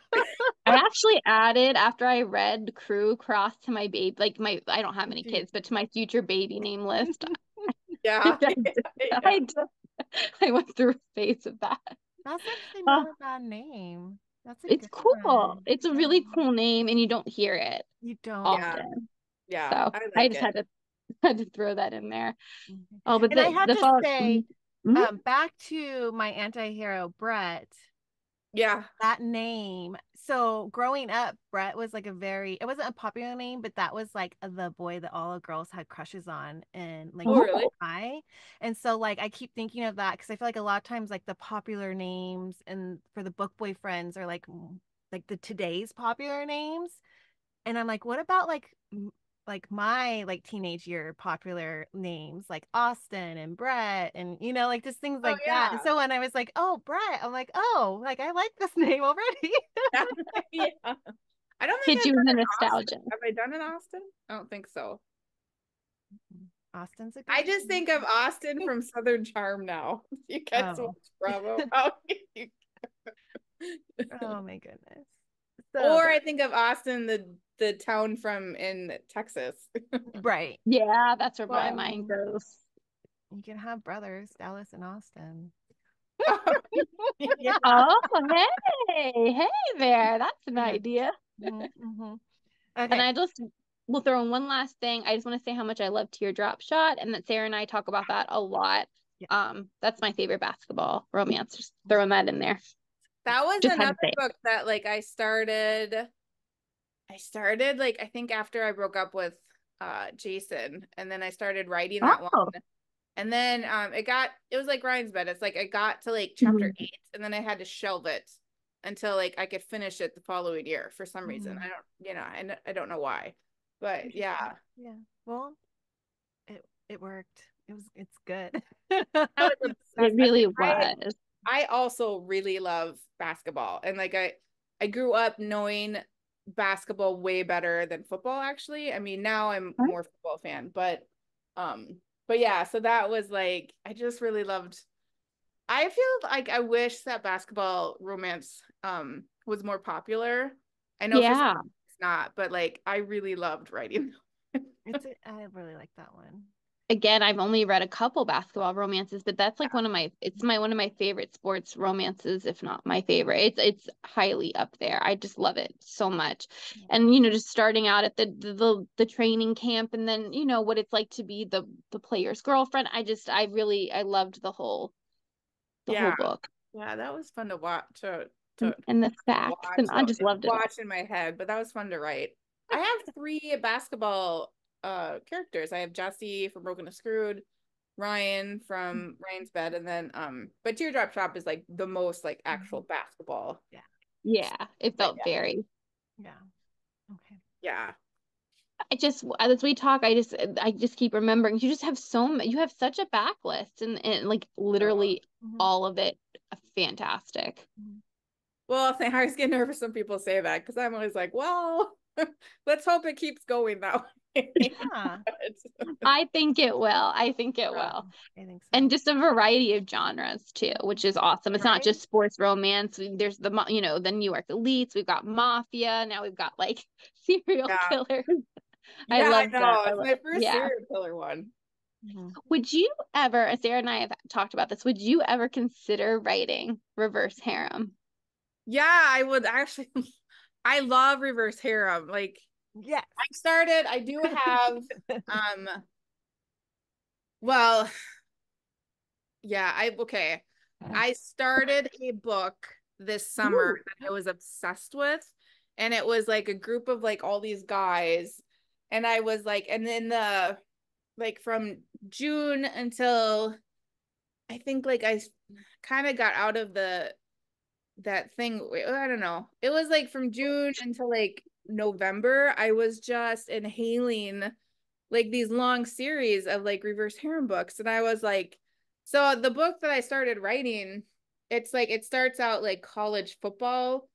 I actually added after I read Crew Cross to my baby, like I don't have any Jeez. kids, but to my future baby name list. yeah, yeah. I, did- I went through a phase of that. That's actually Uh, not a bad name. That's a it's good cool. one. It's a Yeah. really cool name, and you don't hear it You don't. Yeah, often. yeah, So I I like just it. had to throw that in there. Mhm. Oh, but And I have the to fall. say, Mhm. back to my anti-hero, Brett, Yeah. that name. So growing up, Brett was like it wasn't a popular name, but that was like the boy that all the girls had crushes on in like Oh, junior really? Oh, high. And so like I keep thinking of that because I feel like a lot of times like the popular names and for the book boyfriends are like the today's popular names. And I'm like, what about like my like teenage year popular names like Austin and Brett and like just things Oh, like that. And yeah. so when I was like, oh, Brett, I'm like, oh, like I like this name already. Yeah. Yeah. I don't think hit I've you with done the an nostalgia. Austin. Have I done an Austin? I don't think so. Austin's a good I just name. think of Austin from Southern Charm now. You guys watch Oh. Bravo. Oh, Oh my goodness. So or I think of Austin, the town from in Texas. right. Yeah, that's where Well, my I mind mean, goes. you can have brothers, Dallas and Austin. Yeah. Oh, hey there. That's an Yeah. idea. Mm-hmm. And Okay. I just will throw in one last thing. I just want to say how much I love Teardrop Shot and that Sarah and I talk about that a lot. Yeah. That's my favorite basketball romance. Just throwing that in there. That was Just had to another say it. book that like I started like I think after I broke up with Jason, and then I started writing that one. Oh. And then it was like Ryan's Bed. It's like I got to like chapter 8, and then I had to shelve it until like I could finish it the following year for some reason. Mhm. I don't, I don't know why. But Interesting. yeah. Yeah. Well, it worked. It's good. I was It obsessed. I really mean, was. I also really love basketball. And like I grew up knowing basketball way better than football actually. I mean, now I'm more football fan, but yeah, so that was like I just really loved. I feel like I wish that basketball romance was more popular. I know for some Yeah. it's not, but like I really loved writing. I really like that one. Again, I've only read a couple basketball romances, but that's like one of my favorite sports romances, if not my favorite. It's highly up there. I just love it so much. Yeah. And just starting out at the training camp and then what it's like to be the player's girlfriend. I loved the whole Yeah. book Yeah, that was fun to watch and the facts watch and I though. just loved it all. Watch in my head, but that was fun to write. I have 3 basketball characters. I have Jesse from Broken to Screwed, Ryan from Ryan's Bed, and then but Teardrop Shop is like the most like actual Mhm. basketball. Yeah. Yeah, it But felt very. Yeah. Okay. yeah. I just as we talk, I just keep remembering you just have you have such a backlist and like So, literally Mhm. all of it fantastic. Mhm. well, I always get nervous when people say that because I'm always like, well, let's hope it keeps going that way. Yeah, I think it will. I think it Yeah. will. I think so. And just a variety of genres too, which is awesome. It's not Right? just sports romance. There's the New York elites. We've got mafia. Now we've got like serial Yeah. killers. I Yeah, I love that. know. It's my first Yeah. serial killer one. Mhm. Would you ever, Sarah and I have talked about this, would you ever consider writing reverse harem? Yeah, I would actually. I love reverse harem. Like Yes. I do have well, yeah, okay. I started a book this summer Ooh. that I was obsessed with, and it was like a group of like all these guys, and I was like, and then the like from June until I think like I kind of got out of that thing. I don't know. It was like from June until like November, I was just inhaling like these long series of like reverse harem books. And I was like, so the book that I started writing, it's like it starts out like college football,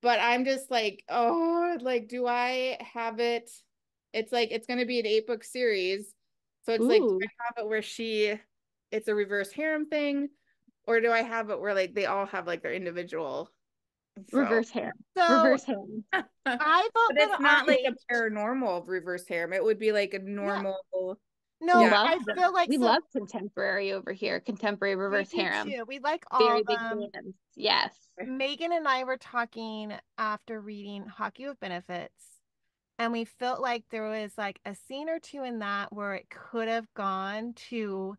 but I'm just like, oh, like, do I have it? It's like it's gonna be an 8 book series. So it's like, do Ooh, I have it where it's a reverse harem thing, or do I have it where like they all have like their individual? So reverse harem. So Reverse harem. but I vote for it's the not like RH. a paranormal reverse harem. It would be like a Yeah. normal, No, yeah. Love I them. feel like We so love contemporary over here. Contemporary we reverse do harem. too. We like all Very of big them. fans. Yes. Megan and I were talking after reading Hockey with Benefits, and we felt like there was like a scene or two in that where it could have gone to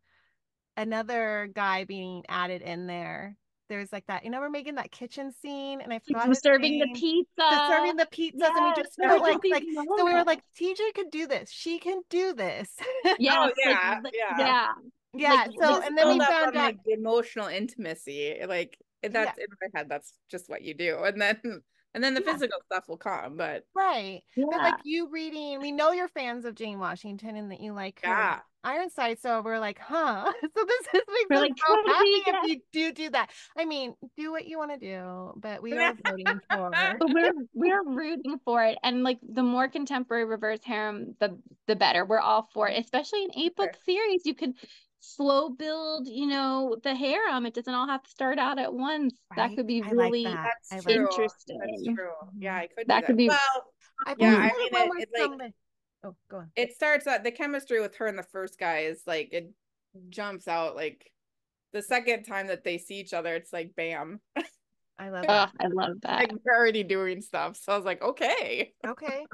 another guy being added in there. There's like that, we're making that kitchen scene, and I She forgot was his serving the name. The pizza. serving the pizzas, and we Yes. just It felt was Yeah. just like these like so we were moments. like, TJ could do this. She can do this. Oh Yes, yeah, yeah. yeah. Yeah. It So, Like just and then we build oh, up found on out, like the emotional intimacy. Like yeah, that's in my head, that's just what you do. And then the yeah, physical stuff will come. But right. But like yeah. you reading, we know you're fans of Jane Washington and that you like her yeah. Ironside. So we're like, huh. So this makes We're us like so happy totally if get. you do that. I mean, do what you want to do, but we are voting for. But we're rooting for it, and like the more contemporary reverse harem, the better. We're all for it, especially an 8 book series. You could slow build, the harem. It doesn't all have to start out at once. That Right. could be I like really that. That's I like true. That's interesting. true. Yeah, Mhm. I could do That that. could be. Well, I've yeah, only Mm. I read mean one where it like somebody. Oh, go on. it starts out the chemistry with her and the first guy is like it jumps out like the second time that they see each other, it's like bam. I love Oh, that. I love Like that. they're already doing stuff. So I was like, okay. Okay.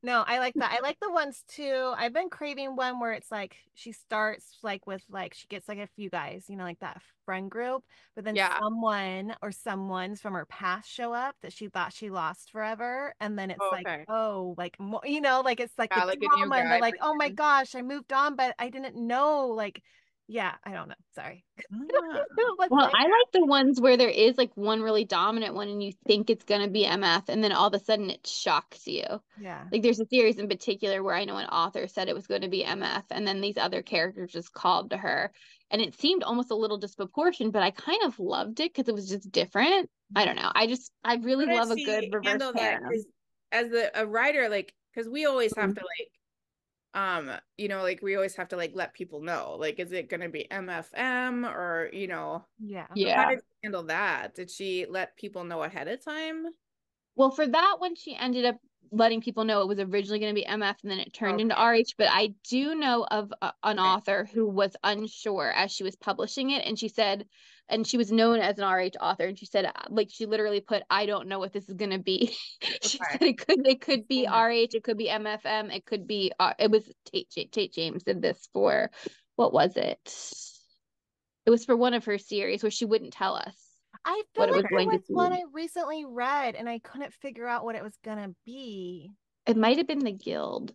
No, I like that. I like the ones too. I've been craving one where it's like she starts like with like she gets like a few guys, like that friend group, but then Yeah. someone or someone's from her past show up that she thought she lost forever, and then it's Oh, like, okay. oh, like more, like it's like the Yeah, like a new drama and the guy like, oh my bringing gosh, I moved on, but I didn't know. Like, yeah, I don't know. Sorry. Ah, What's Well, it? I like the ones where there is like one really dominant one and you think it's going to be MF and then all of a sudden it shocks you. Yeah. Like there's a series in particular where I know an author said it was going to be MF and then these other characters just called to her and it seemed almost a little disproportionate, but I kind of loved it because it was just different. I don't know. I how really did love a good she reverse handle that? harem. Because as a writer, like, because we always have Mhm. to like, like we always have to like let people know, like, is it gonna be MFM or Yeah. how Yeah. did she handle that? Did she let people know ahead of time? Well, for that one, she ended up letting people know it was originally going to be MF and then it turned into Okay. RH. But I do know of an Okay. author who was unsure as she was publishing it. And she said, and she was known as an RH author. And she said, like, she literally put, I don't know what this is going to be. She Okay. said it could be Yeah. RH, it could be MFM, it could be, it was Tate James did this for, what was it? It was for one of her series where she wouldn't tell us I feel what it like was Okay. there going to was one be. I recently read and I couldn't figure out what it was gonna be. It might have been the Guild.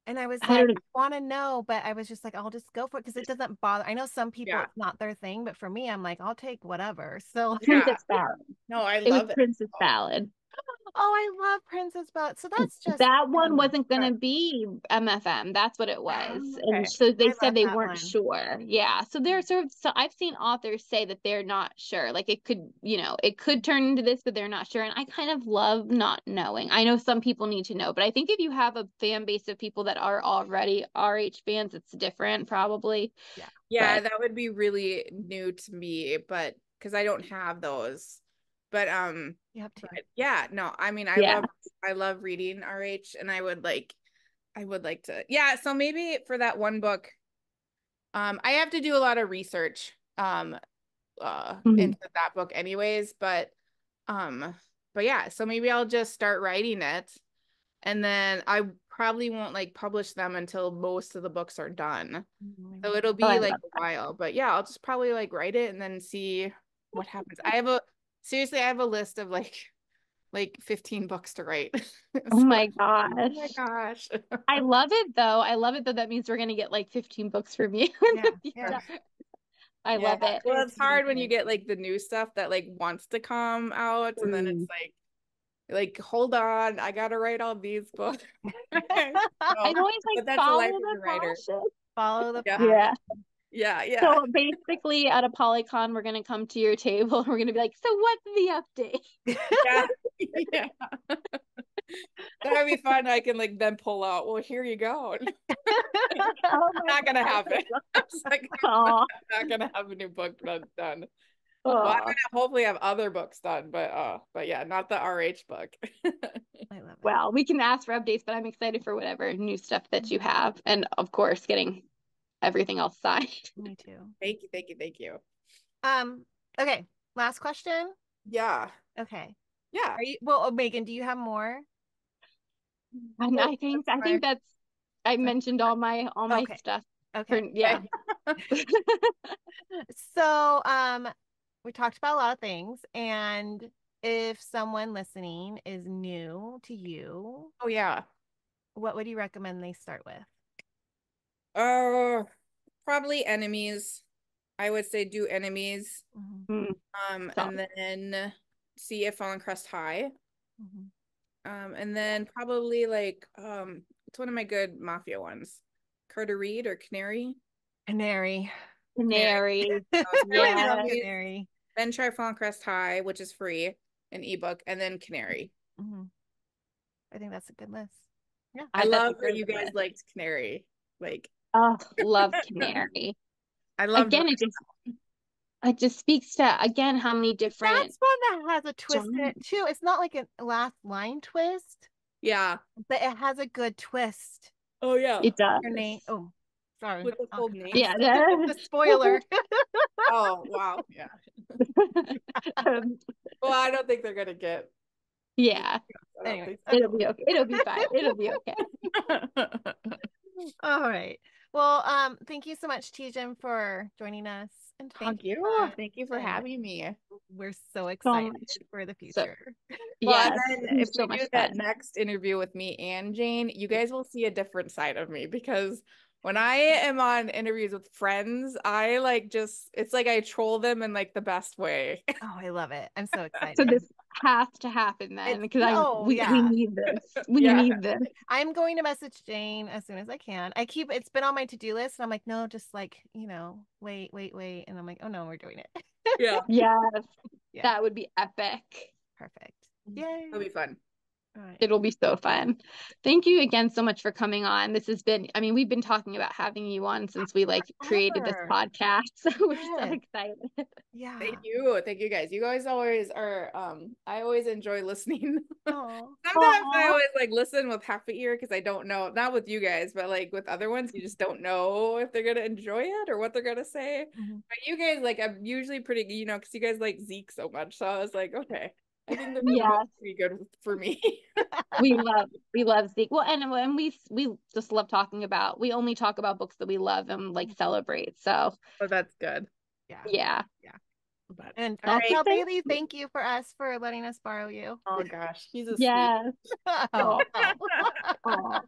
And I was I like, don't I want to know, but I was just like, I'll just go for it because it doesn't bother. I know some people Yeah. it's not their thing, but for me, I'm like, I'll take whatever. So Yeah. Princess Ballad. No, I It was love it. Princess Oh, Ballad. Oh, I love Princess Boat. So that's just That one wasn't going to right. be MFM. That's what it was. Okay. And so they I said love they that weren't one. sure. Yeah. So they're sort of, so I've seen authors say that they're not sure. Like it could, it could turn into this, but they're not sure. And I kind of love not knowing. I know some people need to know, but I think if you have a fan base of people that are already RH fans, it's different probably. Yeah. Yeah, But that would be really new to me, but because I don't have those. But You have to. yeah, no, I mean yeah. I love reading RH and I would like to. Yeah, so maybe for that one book, I have to do a lot of research Mhm. into that book anyways, but yeah, so maybe I'll just start writing it and then I probably won't like publish them until most of the books are done. So it'll Oh, I be like love a while, but yeah, I'll just probably like write it and then see what happens. Seriously, I have a list of like 15 books to write. Oh So, my oh my gosh. gosh. I love it though. I love it though. That means we're gonna get like 15 books from you in Yeah. the Yeah. future. I Yeah. love it. Well, It's it's gonna be hard when you good. get like the new stuff that like wants to come out and then it's Mm. like hold on, I gotta write all these books. I'd So, always like but that's the life follow of the a writer. passion. Follow the Yeah. path. Yeah. Yeah, yeah. So basically at a Polycon, we're gonna come to your table and we're gonna be like, so what's the update? Yeah. Yeah. That'd be fun. I can like then pull out. Well, here you go. Oh my Not gonna gosh. happen. It's like Aw. not gonna have a new book done. Well, I'm Aw. gonna hopefully have other books done, but yeah, not the RH book. I love it. Well, we can ask for updates, but I'm excited for whatever new stuff that you have. And of course, getting everything else signed. Me too. Thank you, thank you, thank you. Okay. Last question. Yeah, Okay. yeah. Are you well, Megan, do you have more? And Well, I think that's I mentioned all my Okay. stuff. For, Okay. yeah. So, we talked about a lot of things, and if someone listening is new to you, Oh yeah. what would you recommend they start with? Uh, probably enemies. I would say do enemies. Mhm, Mm, so, And then see if Fallen Crest High. mhm. And then probably like it's one of my good mafia ones. Carter Reed or Canary. Canary. Canary. Canary. So I love Yes. enemies, Canary. then try Fallen Crest High, which is free, an ebook, and then Canary. Mhm. I think that's a good list. Yeah. I That's a love that great you guys list. liked Canary. Like Oh, love Canary. I loved Again, it just speaks to again how many different That's one that has a twist in genres. it too. It's not like a last line twist, yeah. but it has a good twist. Oh yeah. It does. Your name. Oh, sorry. With the Oh, full name. Yeah. the spoiler. Oh wow. Yeah. Um, Well, I don't think they're gonna get. yeah. I don't Anyway, think okay. It'll be okay. It'll be fine. It'll be okay. so. All right. Well, thank you so much, Tijan, for joining us and Thank talking you. about it. Thank you for And having me. we're so So excited much. for the So future. Well, and yes, then it if was we so much do that fun. next interview with me and Jane, you guys will see a different side of me because when I am on interviews with friends, I like just it's like I troll them in like the best way. Oh, I love it. I'm so So excited. this has to happen then It's because oh we yeah. need this. We Yeah. need this. I'm going to message Jane as soon as I can. It's been on my to-do list and I'm like, no, just like, wait. And I'm like, oh no, we're doing it. Yeah. Yes, Yeah. that would be epic. Perfect. Yay. It'll be fun. All right. It'll be so fun. Thank you again so much for coming on. This has been, I mean, we've been talking about having you on since we like created this Forever. podcast. So we're so Yes. excited. Yeah. Thank you. Thank you guys. You guys always are I always enjoy listening. Oh. Sometimes I Aw. always like listen with half an ear because I don't know, not with you guys, but like with other ones, you just don't know if they're gonna enjoy it or what they're gonna say. Mhm. But you guys, like, I'm usually pretty, because you guys like Zeke so much. So I was like, okay, I think this is Yes, pretty good for me. we love Zeke. Well, and we just love talking about. We only talk about books that we love and like celebrate. So Oh, that's good. Yeah. yeah, Yeah. But And all right. tell thank Bailey, you. thank you for letting us borrow you. Oh gosh, he's asleep. Yes. Oh. Aw.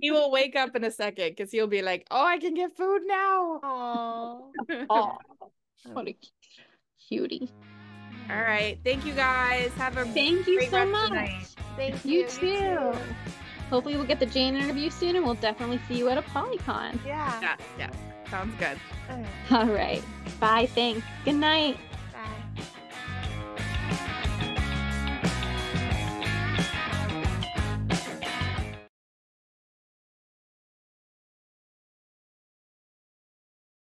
He will wake up in a second because he'll be like, oh, I can get food now. Oh. Aw. What a cutie. All right. Thank you guys. Have a Thank you great so rest of the much. night. Thank You you. too. Hopefully we'll get the Jane interview soon, and we'll definitely see you at a Polycon. Yeah. Yes, yes. Sounds good. All right. All right. Bye. Thanks. Good night.